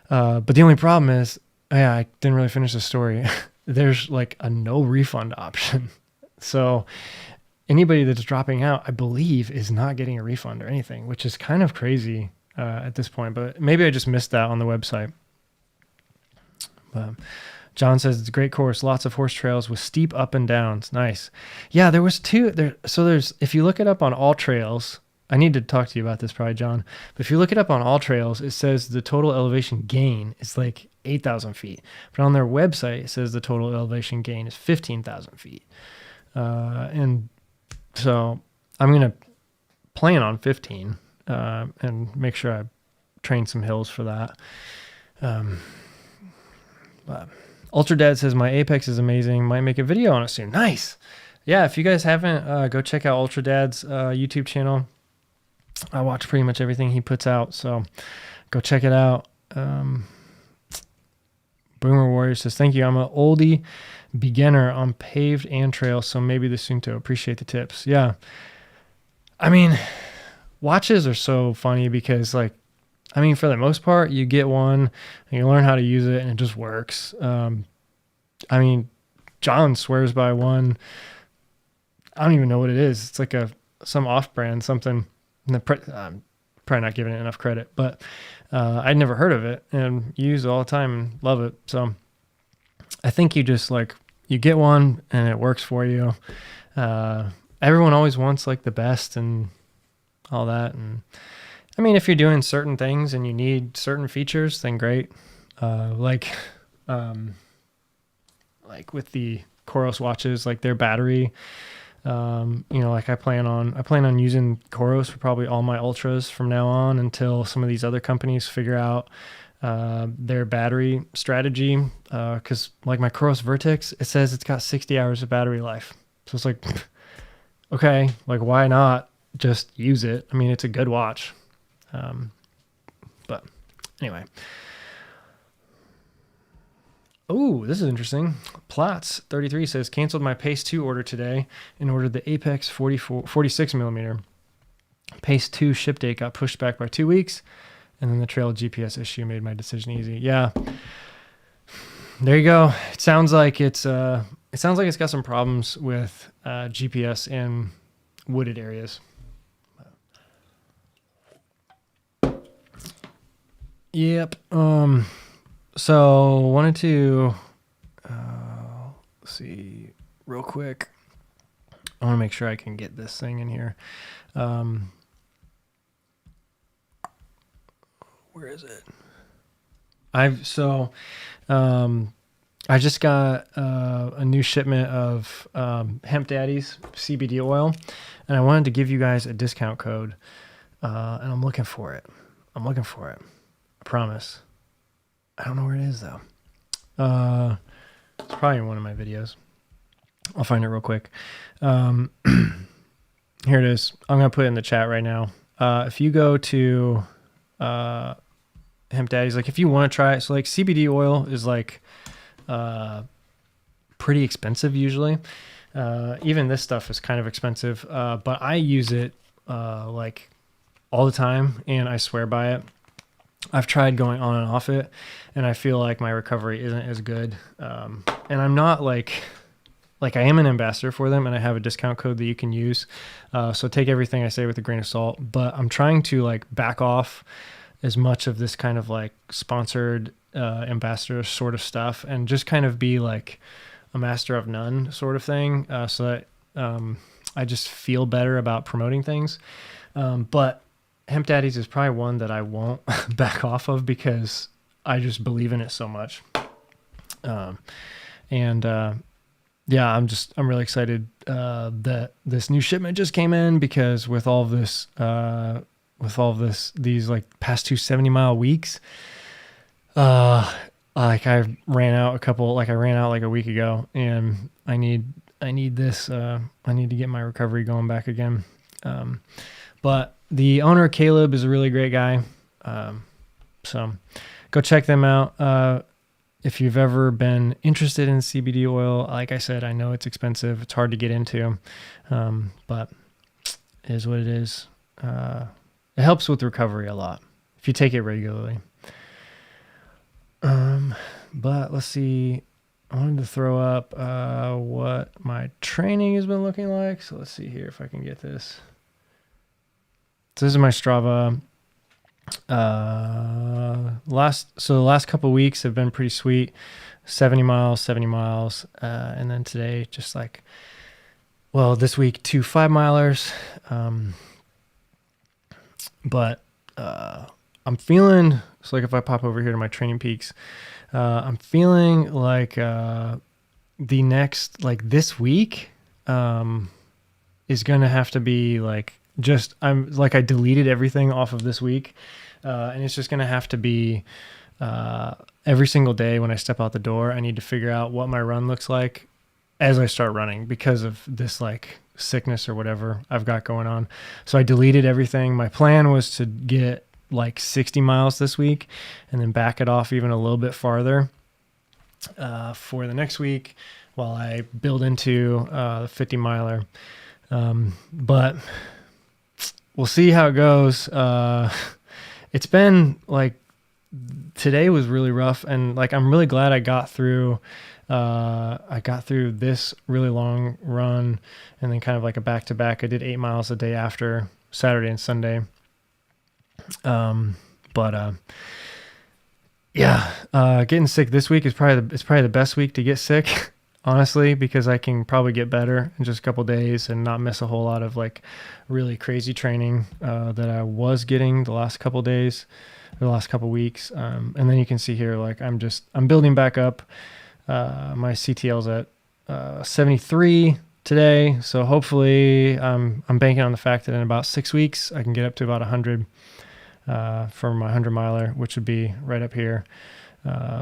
but the only problem is, I didn't really finish the story. There's like a no refund option. So anybody that's dropping out, I believe, is not getting a refund or anything, which is kind of crazy at this point, but maybe I just missed that on the website. John says it's a great course, lots of horse trails with steep up and downs. Nice. Yeah, there was two there. So there's, if you look it up on All Trails, I need to talk to you about this probably, John, but if you look it up on All Trails, it says the total elevation gain is like 8,000 feet, but on their website, it says the total elevation gain is 15,000 feet. And so I'm going to plan on 15, and make sure I train some hills for that. Ultra Dad says my Apex is amazing. Might make a video on it soon. Nice. Yeah, if you guys haven't, go check out Ultra Dad's YouTube channel. I watch pretty much everything he puts out, so go check it out. Boomer Warrior says, thank you. I'm an oldie beginner on paved and trail, so maybe the Sunto. Appreciate the tips. Yeah. I mean, watches are so funny because, like, I mean, for the most part, you get one and you learn how to use it and it just works. I mean, John swears by one. I don't even know what it is. It's like some off-brand something. I'm probably not giving it enough credit, but I'd never heard of it and use it all the time and love it. So I think you just like, you get one and it works for you. Everyone always wants like the best and all that. And I mean, if you're doing certain things and you need certain features, then great. Like with the Coros watches, like their battery, like I plan on using Coros for probably all my ultras from now on until some of these other companies figure out their battery strategy. Cause like my Coros Vertex, it says it's got 60 hours of battery life. So it's like, okay, like why not just use it? I mean, it's a good watch. But anyway. Oh, this is interesting. Platts 33 says, canceled my Pace 2 order today and ordered the Apex 46 millimeter. Pace 2 ship date got pushed back by 2 weeks, and then the trail GPS issue made my decision easy. Yeah, there you go. It sounds like it's got some problems with GPS in wooded areas. Yep. So wanted to see real quick. I want to make sure I can get this thing in here. Where is it? I just got a new shipment of Hemp Daddy's CBD oil, and I wanted to give you guys a discount code, and I'm looking for it. I promise. I don't know where it is though. It's probably in one of my videos. I'll find it real quick. Here it is. I'm going to put it in the chat right now. If you go to Hemp Daddy's, like if you want to try it, so like CBD oil is like pretty expensive usually. Even this stuff is kind of expensive, but I use it like all the time, and I swear by it. I've tried going on and off it, and I feel like my recovery isn't as good. And I'm not like I am an ambassador for them, and I have a discount code that you can use. So take everything I say with a grain of salt, but I'm trying to like back off as much of this kind of like sponsored ambassador sort of stuff, and just kind of be like a master of none sort of thing. So that I just feel better about promoting things. But Hemp Daddy's is probably one that I won't back off of because I just believe in it so much. Yeah, I'm really excited that this new shipment just came in, because with all this, these like past 2 70-mile weeks, like I ran out like a week ago, and I need this, I need to get my recovery going back again. But the owner, Caleb, is a really great guy. So go check them out. If you've ever been interested in CBD oil, like I said, I know it's expensive. It's hard to get into, but it is what it is. It helps with recovery a lot if you take it regularly. But let's see. I wanted to throw up what my training has been looking like. So let's see here if I can get this. So this is my Strava. The last couple of weeks have been pretty sweet. 70 miles, and then today just like, well, this week 2 5-milers. But I'm feeling, so like if I pop over here to my training peaks, I'm feeling like the next, like this week is gonna have to be like, I'm like, I deleted everything off of this week, and it's just going to have to be every single day when I step out the door, I need to figure out what my run looks like as I start running because of this like sickness or whatever I've got going on. So I deleted everything. My plan was to get like 60 miles this week and then back it off even a little bit farther for the next week while I build into the 50-miler. But we'll see how it goes. It's been like, today was really rough, and like I'm really glad I got through this really long run, and then kind of like a back-to-back. I did 8 miles a day after, Saturday and Sunday. Getting sick this week is probably the best week to get sick. Honestly, because I can probably get better in just a couple days and not miss a whole lot of like really crazy training that I was getting the last couple days, or the last couple weeks. And then you can see here, like I'm building back up. My CTL's at 73 today, so hopefully I'm banking on the fact that in about 6 weeks I can get up to about 100 for my 100-miler, which would be right up here.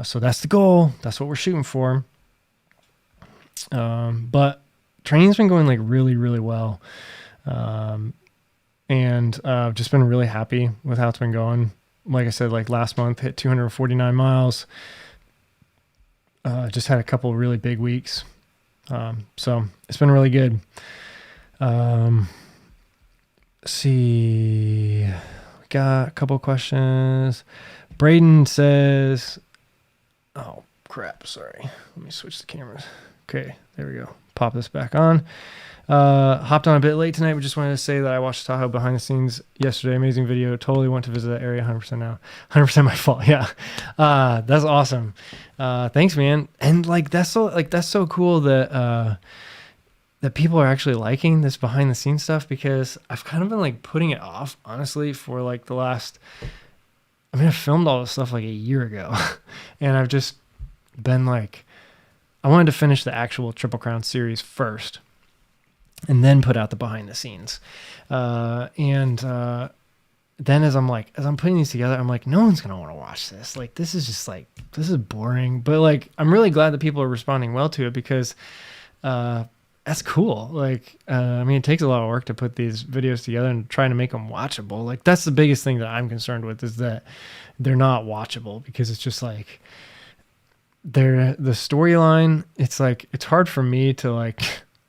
So that's the goal. That's what we're shooting for. But training's been going like really, really well. And I've just been really happy with how it's been going. Like I said, like last month hit 249 miles. Just had a couple really big weeks. So it's been really good. see. We got a couple questions. Braden says, oh, crap. Sorry. Let me switch the cameras. Okay, there we go. Pop this back on. Hopped on a bit late tonight, but just wanted to say that I watched Tahoe behind the scenes yesterday. Amazing video. Totally want to visit that area 100% now. 100% my fault. Yeah. That's awesome. Thanks, man. And like, that's so cool that, that people are actually liking this behind the scenes stuff, because I've kind of been like putting it off, honestly, for like the last, I filmed all this stuff like a year ago and I've just been like, I wanted to finish the actual Triple Crown series first and then put out the behind the scenes. Then as I'm putting these together, I'm like, no one's going to want to watch this. Like, this is just like, this is boring. But like, I'm really glad that people are responding well to it, because, that's cool. Like, it takes a lot of work to put these videos together and trying to make them watchable. Like, that's the biggest thing that I'm concerned with, is that they're not watchable, because it's just like, the storyline, it's like, it's hard for me to like,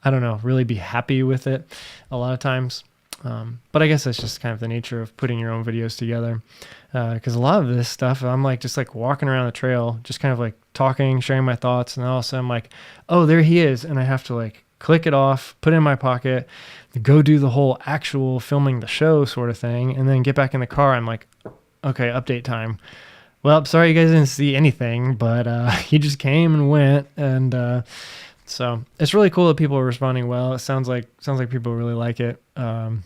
I don't know, really be happy with it a lot of times. But I guess that's just kind of the nature of putting your own videos together. Because a lot of this stuff, I'm like just like walking around the trail, just kind of like talking, sharing my thoughts, and all of a sudden I'm like, oh, there he is. And I have to like click it off, put it in my pocket, go do the whole actual filming the show sort of thing, and then get back in the car. I'm like, okay, update time. Well, sorry you guys didn't see anything, but he just came and went, and so it's really cool that people are responding well. It sounds like people really like it. So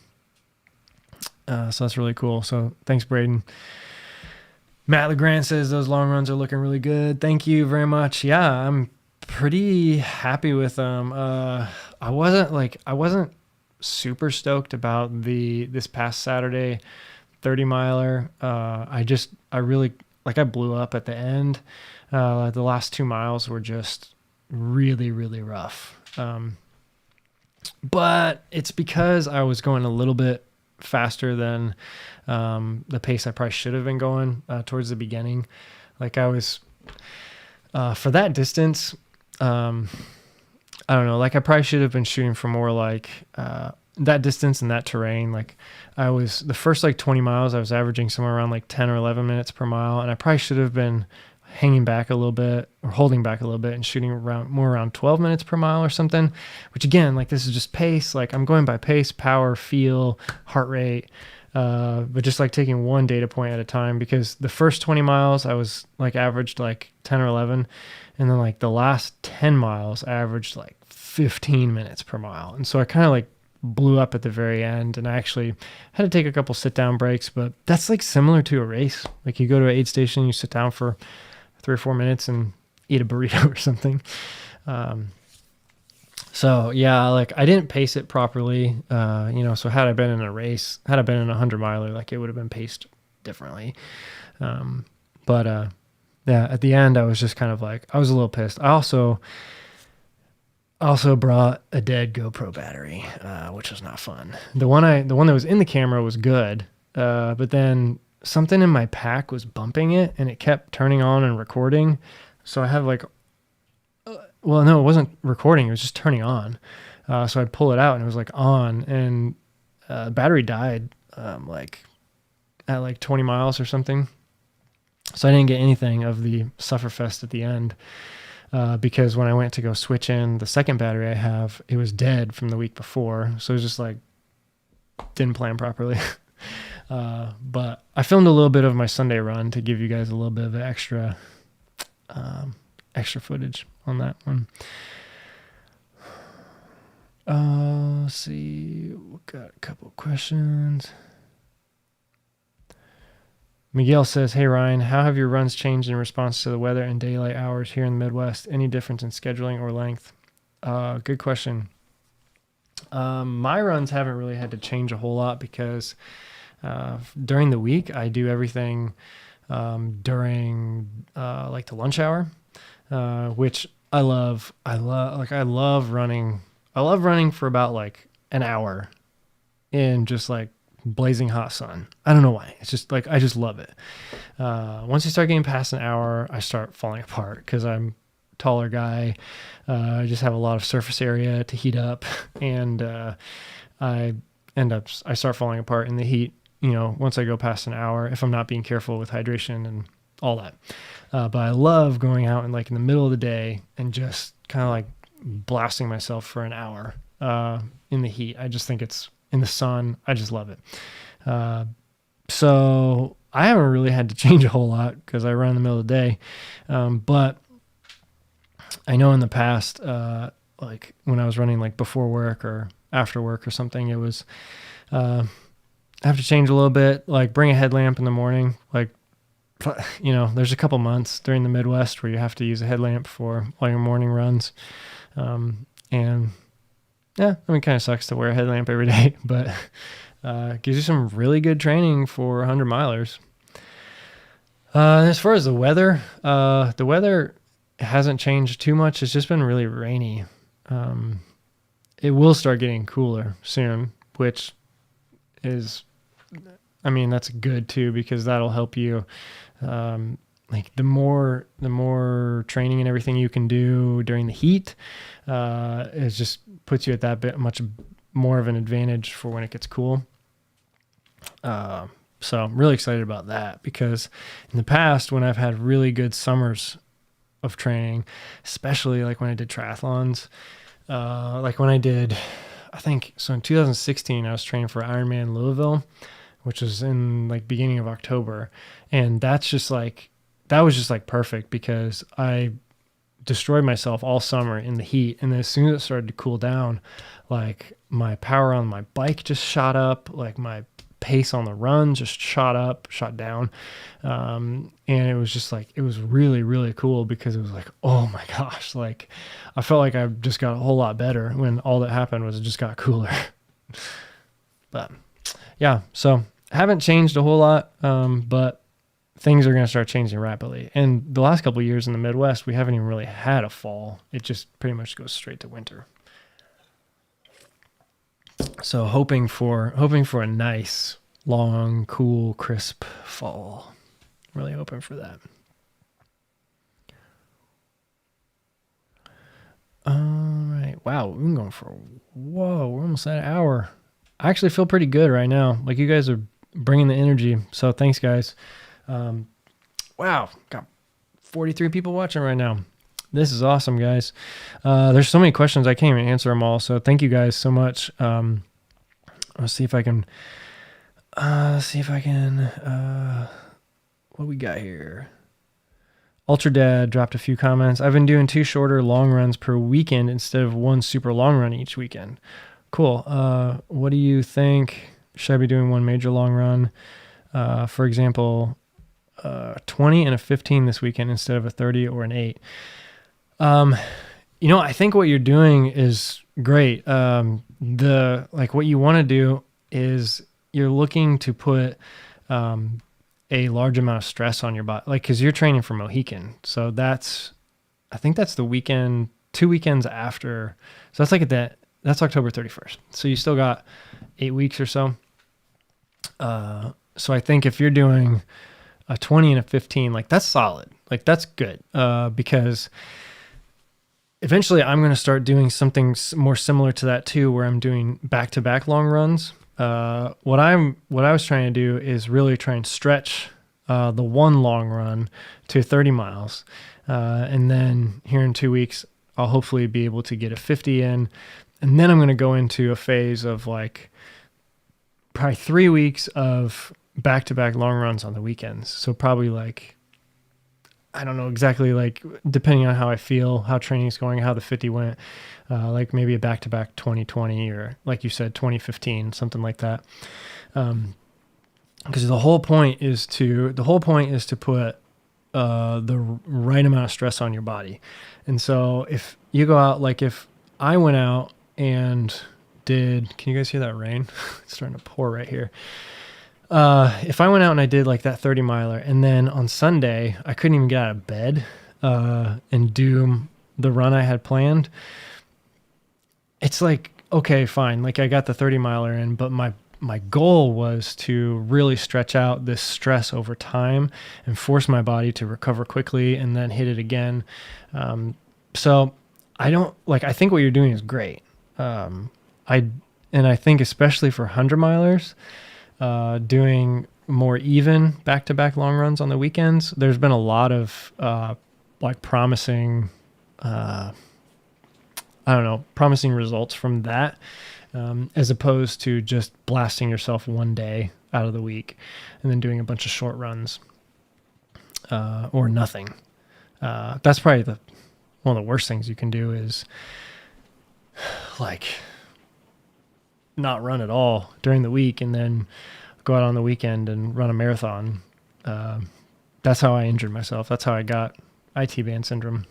that's really cool. So thanks, Braden. Matt LeGrand says those long runs are looking really good. Thank you very much. Yeah, I'm pretty happy with them. I wasn't super stoked about this past Saturday 30 miler. I really I blew up at the end. The last 2 miles were just really, really rough. But it's because I was going a little bit faster than the pace I probably should have been going towards the beginning. Like I was for that distance, I don't know, like I probably should have been shooting for more like that distance and that terrain. Like I was the first like 20 miles, I was averaging somewhere around like 10 or 11 minutes per mile. And I probably should have been hanging back a little bit or holding back a little bit and shooting around 12 minutes per mile or something, which again, like this is just pace. Like I'm going by pace, power, feel, heart rate, but just like taking one data point at a time, because the first 20 miles I was like averaged like 10 or 11. And then like the last 10 miles I averaged like 15 minutes per mile. And so I kind of like blew up at the very end, and I actually had to take a couple sit down breaks, but that's like similar to a race. Like you go to an aid station, you sit down for 3 or 4 minutes and eat a burrito or something. So yeah, like I didn't pace it properly. So had I been in a race, had I been in a 100 miler, like it would have been paced differently. Yeah, at the end I was just kind of like, I was a little pissed. I also brought a dead GoPro battery, which was not fun. The one that was in the camera was good. But then something in my pack was bumping it and it kept turning on and recording. So I have like, well, no, it wasn't recording. It was just turning on. So I'd pull it out and it was like on, and the battery died, like at like 20 miles or something. So I didn't get anything of the Sufferfest at the end, because when I went to go switch in the second battery I have, it was dead from the week before. So it was just like, didn't plan properly. But I filmed a little bit of my Sunday run to give you guys a little bit of extra footage on that one. Let's see. We got a couple questions. Miguel says, hey Ryan, how have your runs changed in response to the weather and daylight hours here in the Midwest? Any difference in scheduling or length? Good question. My runs haven't really had to change a whole lot, because during the week I do everything during like the lunch hour, which I love running. I love running for about like an hour in just like blazing hot sun. I don't know why. It's just like, I just love it. Once you start getting past an hour, I start falling apart, because I'm a taller guy. I just have a lot of surface area to heat up, and I I start falling apart in the heat, you know, once I go past an hour, if I'm not being careful with hydration and all that. But I love going out and like in the middle of the day and just kind of like blasting myself for an hour in the heat. I just think it's in the sun. I just love it. So I haven't really had to change a whole lot because I run in the middle of the day. But I know in the past, like when I was running like before work or after work or something, it was, I have to change a little bit, like bring a headlamp in the morning. Like, you know, there's a couple months during the Midwest where you have to use a headlamp for all your morning runs. And yeah, I mean, it kind of sucks to wear a headlamp every day, but gives you some really good training for 100 milers. As far as the weather hasn't changed too much. It's just been really rainy. It will start getting cooler soon, which is, I mean, that's good too, because that'll help you. Like the more training and everything you can do during the heat, it just puts you at that bit much more of an advantage for when it gets cool. So I'm really excited about that, because in the past when I've had really good summers of training, especially like when I did triathlons, like when I did, I think, so in 2016, I was training for Ironman Louisville, which was in like beginning of October. And that was just like perfect, because I destroyed myself all summer in the heat. And then as soon as it started to cool down, like my power on my bike just shot up, like my pace on the run just shot down. And it was just like, it was really, really cool, because it was like, oh my gosh, like I felt like I just got a whole lot better when all that happened was it just got cooler. But yeah, so haven't changed a whole lot. But things are going to start changing rapidly. And the last couple of years in the Midwest, we haven't even really had a fall. It just pretty much goes straight to winter. So hoping for a nice, long, cool, crisp fall. Really hoping for that. All right. Wow, we've been going we're almost at an hour. I actually feel pretty good right now. Like, you guys are bringing the energy. So thanks, guys. Wow, got 43 people watching right now. This is awesome, guys. There's so many questions. I can't even answer them all. So thank you guys so much. Let's see if I can, what we got here? Ultra Dad dropped a few comments. I've been doing 2 shorter long runs per weekend instead of 1 super long run each weekend. Cool. What do you think? Should I be doing 1 major long run? For example, 20 and a 15 this weekend instead of a 30 or an 8. You know, I think what you're doing is great. What you want to do is you're looking to put, a large amount of stress on your body, like, cause you're training for Mohican. So I think that's the weekend, 2 weekends after. So that's October 31st. So you still got 8 weeks or so. So I think if you're doing a 20 and a 15, like, that's solid. Like, that's good. Because eventually I'm going to start doing something more similar to that too, where I'm doing back-to-back long runs. What I was trying to do is really try and stretch, the 1 long run to 30 miles. And then here in 2 weeks, I'll hopefully be able to get a 50 in. And then I'm going to go into a phase of like probably 3 weeks of back-to-back long runs on the weekends. So probably like, I don't know exactly, like, depending on how I feel, how training is going, how the 50 went, like maybe a back-to-back 2020 or, like you said, 2015, something like that. Because the whole point is to put the right amount of stress on your body. And so if you go out, like if I went out and can you guys hear that rain? It's starting to pour right here. If I went out and I did like that 30 miler, and then on Sunday I couldn't even get out of bed and do the run I had planned, it's like, okay, fine. Like, I got the 30 miler in, but my goal was to really stretch out this stress over time and force my body to recover quickly and then hit it again. So I think what you're doing is great. And And I think especially for 100 milers, doing more even back-to-back long runs on the weekends, there's been a lot of like promising, promising results from that, as opposed to just blasting yourself one day out of the week and then doing a bunch of short runs or nothing. That's probably one of the worst things you can do is like not run at all during the week and then go out on the weekend and run a marathon. That's how I injured myself. That's how I got IT band syndrome.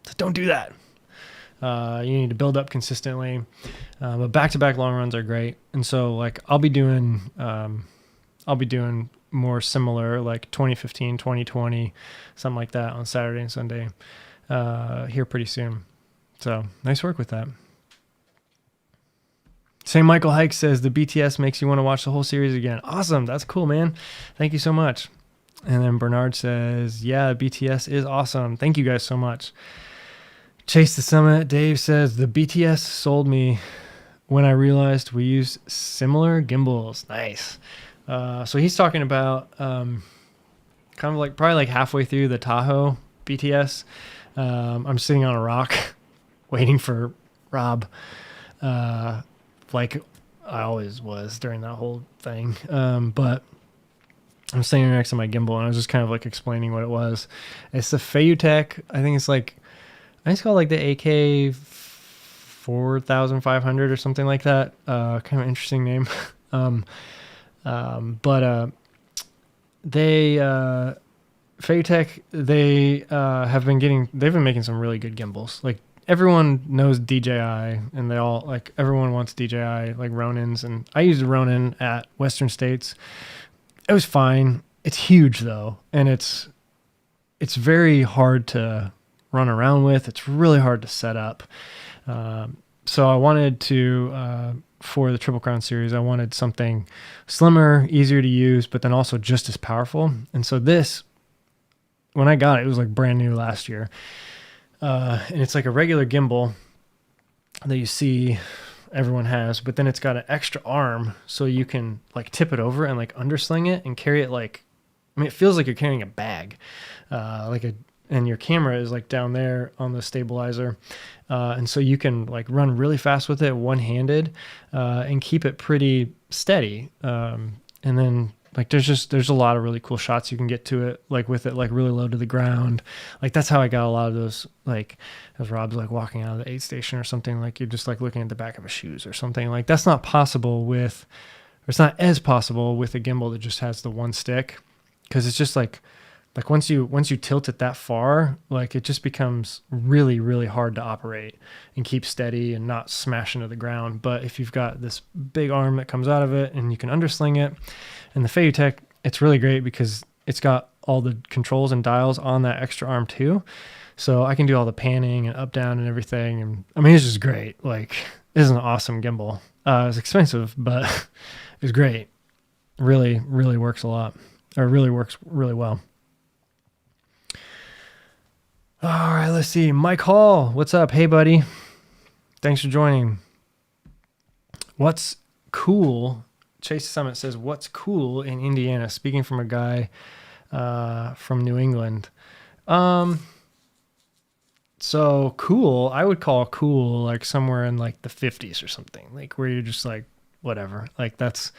So don't do that. You need to build up consistently, but back-to-back long runs are great. And so like I'll be doing more similar, like 2015, 2020, something like that on Saturday and Sunday, here pretty soon. So nice work with that. St. Michael Hike says the BTS makes you want to watch the whole series again. Awesome. That's cool, man. Thank you so much. And then Bernard says, yeah, BTS is awesome. Thank you guys so much. Chase the Summit. Dave says the BTS sold me when I realized we use similar gimbals. Nice. So he's talking about kind of like probably like halfway through the Tahoe BTS. I'm sitting on a rock waiting for Rob, like I always was during that whole thing. But I'm standing next to my gimbal and I was just kind of like explaining what it was. It's the Feiyutech. I think it's called like the AK 4500 or something like that. Kind of interesting name. But they, Feiyutech, they've been making some really good gimbals. Like everyone knows DJI and everyone wants DJI, like Ronins. And I used a Ronin at Western States. It was fine. It's huge though. And it's very hard to run around with. It's really hard to set up. So I wanted to, for the Triple Crown series, I wanted something slimmer, easier to use, but then also just as powerful. And so this, when I got it, it was like brand new last year. And it's like a regular gimbal that you see everyone has, but then it's got an extra arm so you can like tip it over and like undersling it and carry it it feels like you're carrying a bag, and your camera is like down there on the stabilizer. And so you can like run really fast with it one-handed, and keep it pretty steady. And then like, there's a lot of really cool shots you can get to it, like with it, like really low to the ground. Like that's how I got a lot of those, like as Rob's like walking out of the aid station or something, like you're just like looking at the back of his shoes or something. Like that's not possible it's not as possible with a gimbal that just has the one stick. Cause it's just like once you tilt it that far, like it just becomes really, really hard to operate and keep steady and not smash into the ground. But if you've got this big arm that comes out of it and you can undersling it, and the Feiyutech, it's really great because it's got all the controls and dials on that extra arm too. So I can do all the panning and up, down and everything. And I mean, it's just great. Like this is an awesome gimbal. It's expensive, but it's great. Really, really works a lot, or really works really well. All right, let's see. Mike Hall, what's up? Hey, buddy. Thanks for joining. What's cool? Chase Summit says, what's cool in Indiana? Speaking from a guy from New England. So cool, I would call cool like somewhere in like the 50s or something, like where you're just like, whatever. Like that's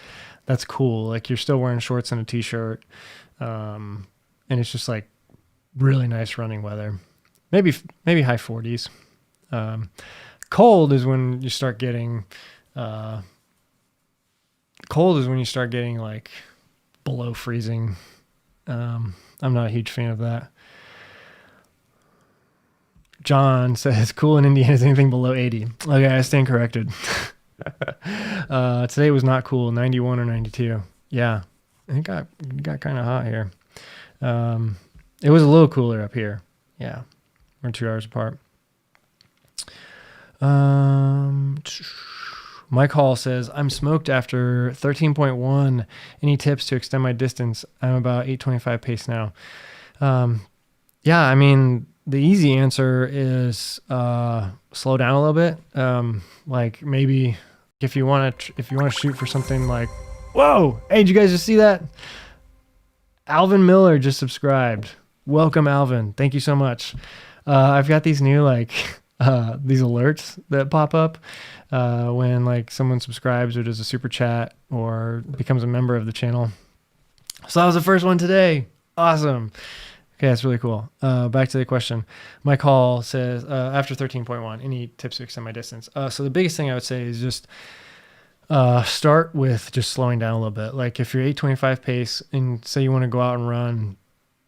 cool. Like you're still wearing shorts and a t-shirt. And it's just like really nice running weather. Maybe high 40s. Cold is when you start getting like below freezing. I'm not a huge fan of that. John says, cool in Indiana is anything below 80. Okay, I stand corrected. Today was not cool, 91 or 92. Yeah, it got kind of hot here. It was a little cooler up here. Yeah, we're 2 hours apart. Mike Hall says, I'm smoked after 13.1. Any tips to extend my distance? I'm about 8:25 pace now. Yeah, I mean, the easy answer is slow down a little bit. Like maybe if you want to shoot for something like, whoa, hey, did you guys just see that? Alvin Miller just subscribed. Welcome, Alvin. Thank you so much. I've got these new these alerts that pop up when like someone subscribes or does a super chat or becomes a member of the channel. So that was the first one today. Awesome. Okay, that's really cool. Back to the question. Mike Hall says, after 13.1, any tips to extend my distance? So the biggest thing I would say is just start with just slowing down a little bit. Like if you're 8:25 pace and say you want to go out and run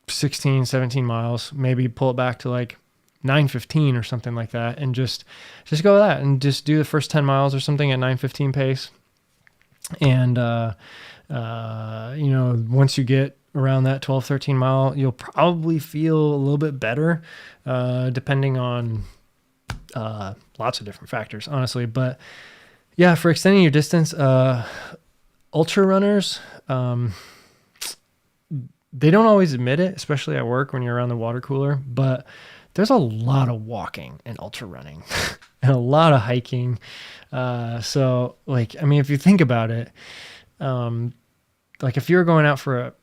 16, 17 miles, maybe pull it back to like 9:15 or something like that, and just go with that and just do the first 10 miles or something at 9:15 pace. And once you get around that 12, 13 mile, you'll probably feel a little bit better, depending on lots of different factors, honestly. But yeah, for extending your distance, ultra runners, they don't always admit it, especially at work when you're around the water cooler, but there's a lot of walking and ultra running and a lot of hiking. So like, I mean, if you think about it, like if you're going out for a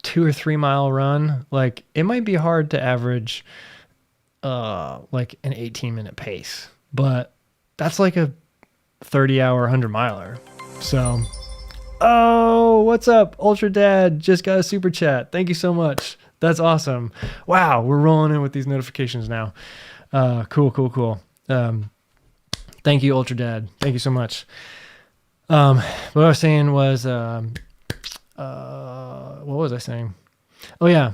2 or 3 mile run, like it might be hard to average, like an 18-minute pace, but that's like a 30-hour 100 miler. So, oh, what's up? Ultra Dad just got a super chat. Thank you so much. That's awesome. Wow, we're rolling in with these notifications now. Cool. Thank you, Ultra Dad. Thank you so much. What I was saying was, what was I saying? Oh yeah,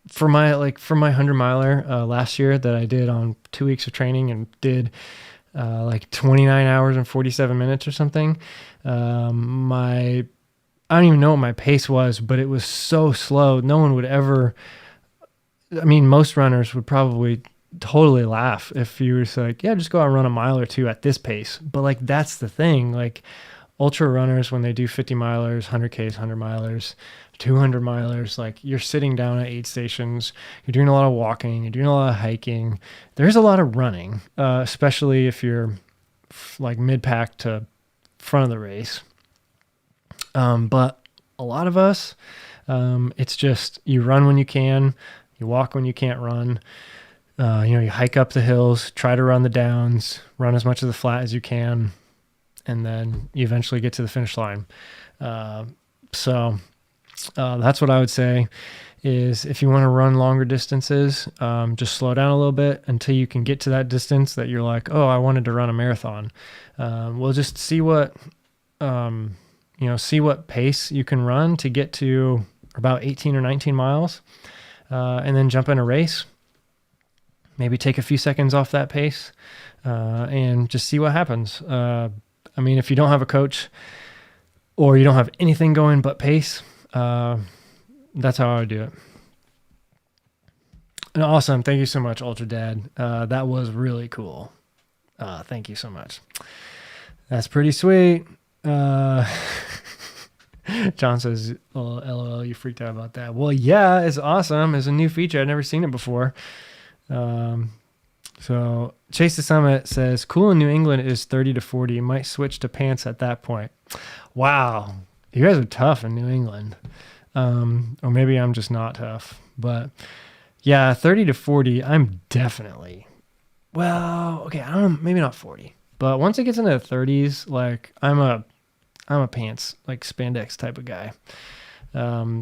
for my 100 miler last year that I did on 2 weeks of training and did like 29 hours and 47 minutes or something. I don't even know what my pace was, but it was so slow. No one would ever, I mean, most runners would probably totally laugh if you were like, yeah, just go out and run a mile or two at this pace. But like, that's the thing. Like ultra runners, when they do 50 milers, 100Ks, 100 milers, 200 milers, like you're sitting down at aid stations, you're doing a lot of walking, you're doing a lot of hiking. There's a lot of running, especially if you're like mid-pack to front of the race. But a lot of us, it's just, you run when you can, you walk when you can't run, you hike up the hills, try to run the downs, run as much of the flat as you can, and then you eventually get to the finish line. So that's what I would say is if you want to run longer distances, just slow down a little bit until you can get to that distance that you're like, oh, I wanted to run a marathon. We'll just see what pace you can run to get to about 18 or 19 miles, and then jump in a race, maybe take a few seconds off that pace, and just see what happens. I mean, if you don't have a coach or you don't have anything going but pace, that's how I would do it. And awesome. Thank you so much, Ultra Dad. That was really cool. Thank you so much. That's pretty sweet. John says, oh, LOL, you freaked out about that. Well, yeah, it's awesome. It's a new feature. I've never seen it before. So Chase the Summit says, cool in New England is 30 to 40. Might switch to pants at that point. Wow. You guys are tough in New England. Or maybe I'm just not tough, but yeah, 30 to 40, I'm definitely, well, okay. I don't know, maybe not 40, but once it gets into the 30s, like I'm a pants, like spandex type of guy. I'm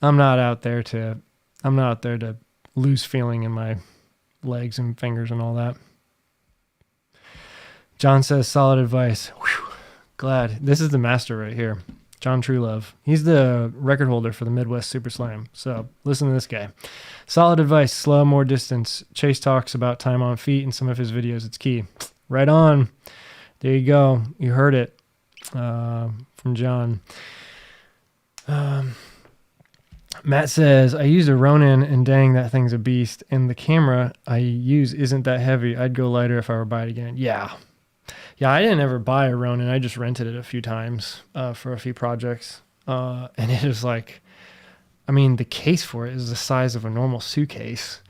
not out there to lose feeling in my legs and fingers and all that. John says, solid advice. Whew. Glad. This is the master right here. John Truelove. He's the record holder for the Midwest Super Slam. So listen to this guy. Solid advice. Slow, more distance. Chase talks about time on feet in some of his videos. It's key. Right on. There you go. You heard it from John. Matt says, I use a Ronin and dang, that thing's a beast. And the camera I use isn't that heavy. I'd go lighter if I were buy it again. Yeah. Yeah, I didn't ever buy a Ronin. I just rented it a few times for a few projects. And it is like, I mean, the case for it is the size of a normal suitcase.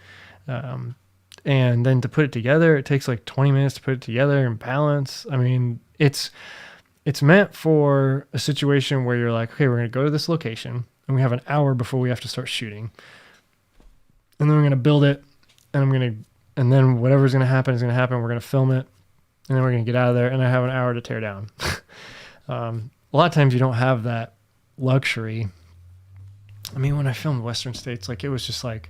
And then to put it together, it takes like 20 minutes to put it together and balance. I mean, it's meant for a situation where you're like, okay, we're going to go to this location and we have an hour before we have to start shooting. And then we're going to build it and then whatever's going to happen is going to happen. We're going to film it and then we're going to get out of there and I have an hour to tear down. A lot of times you don't have that luxury. I mean, when I filmed Western States, like it was just like,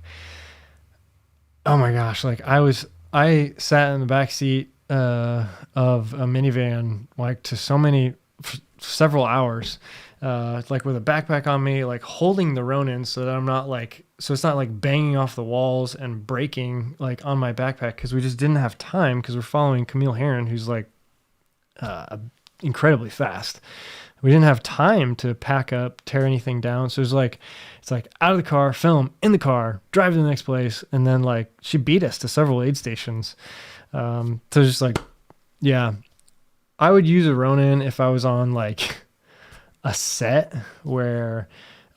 oh my gosh, like I sat in the back seat of a minivan like to several hours, like with a backpack on me, like holding the Ronin so that I'm not like, so it's not like banging off the walls and breaking like on my backpack, because we just didn't have time because we're following Camille Herron, who's like incredibly fast. We didn't have time to pack up, tear anything down. So it's like out of the car, film, in the car, drive to the next place. And then like she beat us to several aid stations. So just like, yeah, I would use a Ronin if I was on like a set where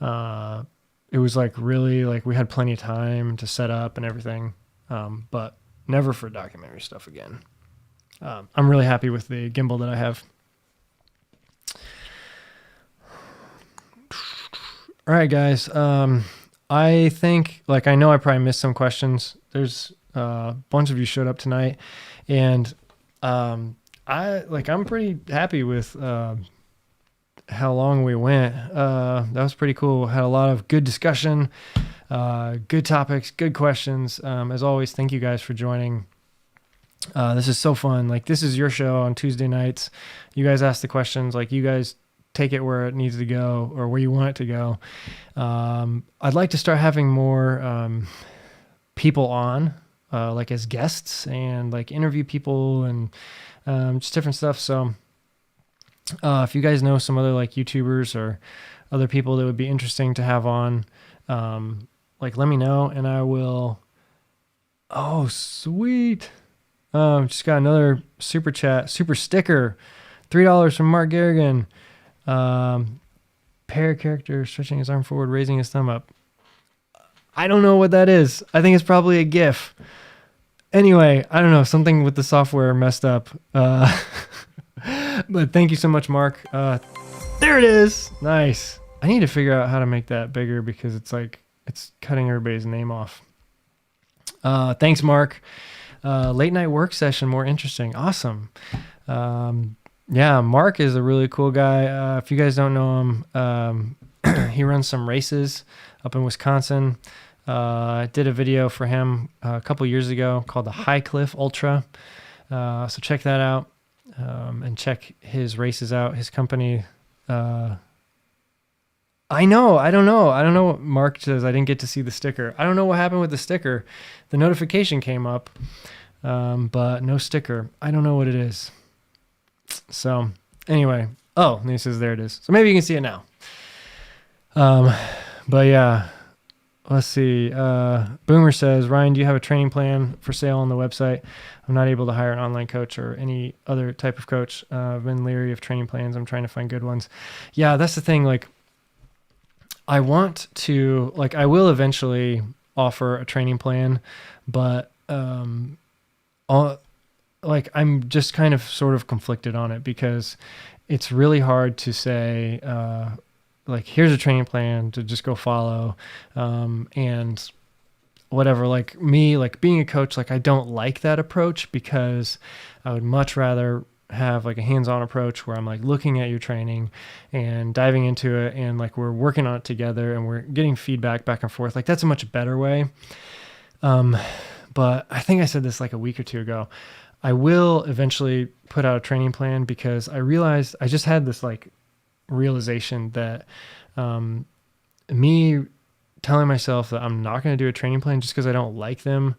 it was like really like we had plenty of time to set up and everything. But never for documentary stuff again. I'm really happy with the gimbal that I have. All right, guys. I think, like, I know I probably missed some questions. There's a bunch of you showed up tonight, and I'm pretty happy with how long we went. That was pretty cool. Had a lot of good discussion, good topics, good questions. As always, thank you guys for joining. This is so fun. Like, this is your show on Tuesday nights. You guys ask the questions. Like, you guys take it where it needs to go or where you want it to go. I'd like to start having more people on, like as guests, and like interview people and just different stuff. So if you guys know some other like YouTubers or other people that would be interesting to have on, like let me know and I will. Oh, sweet. Just got another super sticker, $3 from Mark Garrigan. Pair character stretching his arm forward, raising his thumb up. I don't know what that is. I think it's probably a GIF. Anyway, I don't know. Something with the software messed up. But thank you so much, Mark. There it is. Nice. I need to figure out how to make that bigger because it's like, it's cutting everybody's name off. Thanks, Mark. Late night work session, more interesting. Awesome. Yeah, Mark is a really cool guy. If you guys don't know him, he runs some races up in Wisconsin. I did a video for him a couple years ago called the High Cliff Ultra. So check that out and check his races out. His company. I don't know what Mark says. I didn't get to see the sticker. I don't know what happened with the sticker. The notification came up, but no sticker. I don't know what it is. So anyway, and he says there it is. So maybe you can see it now. But yeah, let's see. Boomer says, Ryan, do you have a training plan for sale on the website? I'm not able to hire an online coach or any other type of coach. I've been leery of training plans. I'm trying to find good ones. Yeah, that's the thing. Like, I want to, like, I will eventually offer a training plan, but like I'm just kind of sort of conflicted on it because it's really hard to say, like, here's a training plan to just go follow. And whatever, like me, like being a coach, like I don't like that approach because I would much rather have like a hands-on approach where I'm like looking at your training and diving into it. And like, we're working on it together and we're getting feedback back and forth. Like that's a much better way. But I think I said this like a week or two ago. I will eventually put out a training plan because I realized I just had this like realization that me telling myself that I'm not going to do a training plan just because I don't like them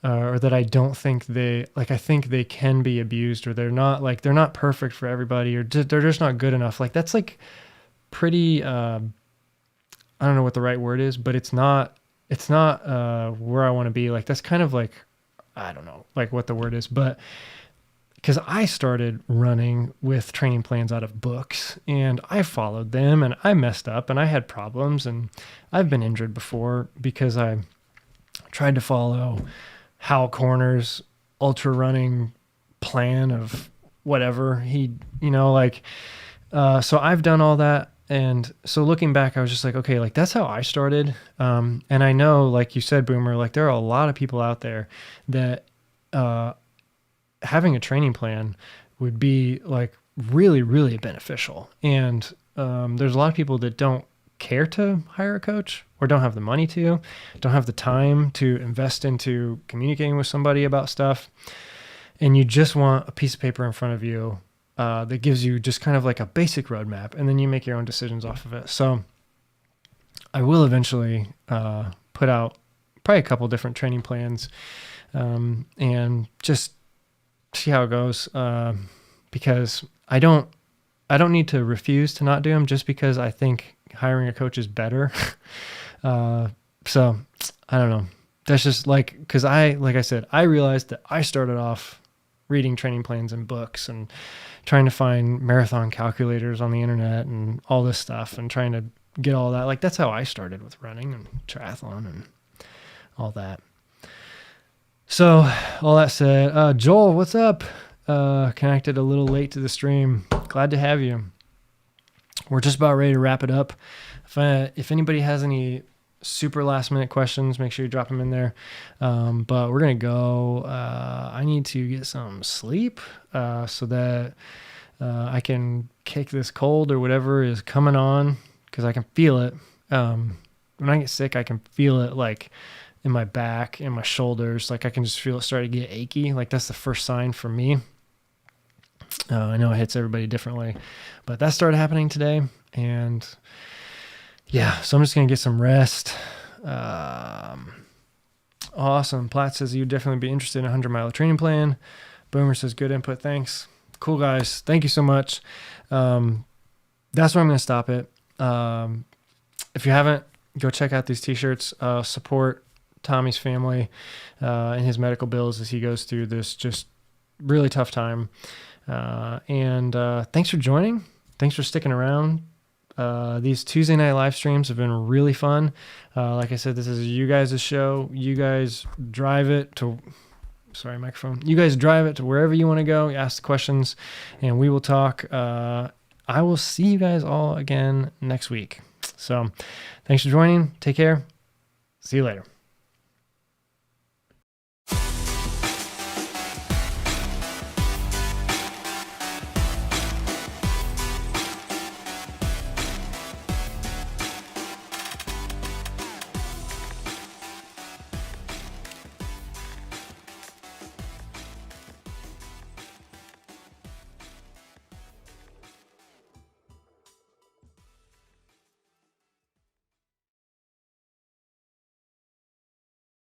or that I don't think I think they can be abused or they're not perfect for everybody or they're just not good enough. Like that's like pretty, I don't know what the right word is, but it's not where I want to be. Like that's kind of like, I don't know, like what the word is, but because I started running with training plans out of books and I followed them and I messed up and I had problems and I've been injured before because I tried to follow Hal Corner's ultra running plan of whatever. So I've done all that. And so looking back, I was just like, okay, like that's how I started. And I know, like you said, Boomer, like there are a lot of people out there that having a training plan would be like really, really beneficial. And there's a lot of people that don't care to hire a coach or don't have the money to, don't have the time to invest into communicating with somebody about stuff. And you just want a piece of paper in front of you that gives you just kind of like a basic roadmap, and then you make your own decisions off of it. So I will eventually put out probably a couple different training plans and just see how it goes because I don't need to refuse to not do them just because I think hiring a coach is better. So I don't know. That's just like, because like I said, I realized that I started off reading training plans and books and trying to find marathon calculators on the internet and all this stuff and trying to get all that. Like that's how I started with running and triathlon and all that. So all that said, Joel, what's up? Connected a little late to the stream. Glad to have you. We're just about ready to wrap it up. If anybody has any super last minute questions, make sure you drop them in there. But we're going to go. I need to get some sleep so that I can kick this cold or whatever is coming on, because I can feel it. When I get sick, I can feel it like in my back and my shoulders. Like I can just feel it start to get achy. Like that's the first sign for me. I know it hits everybody differently, but that started happening today. And yeah, so I'm just going to get some rest. Awesome. Platt says you'd definitely be interested in a 100-mile training plan. Boomer says good input. Thanks. Cool, guys. Thank you so much. That's where I'm going to stop it. If you haven't, go check out these t-shirts. Support Tommy's family and his medical bills as he goes through this just really tough time. And thanks for joining. Thanks for sticking around. These Tuesday night live streams have been really fun. Like I said, this is you guys' show. You guys drive it to, sorry, microphone. You guys drive it to wherever you want to go. You ask the questions and we will talk. I will see you guys all again next week. So thanks for joining. Take care. See you later.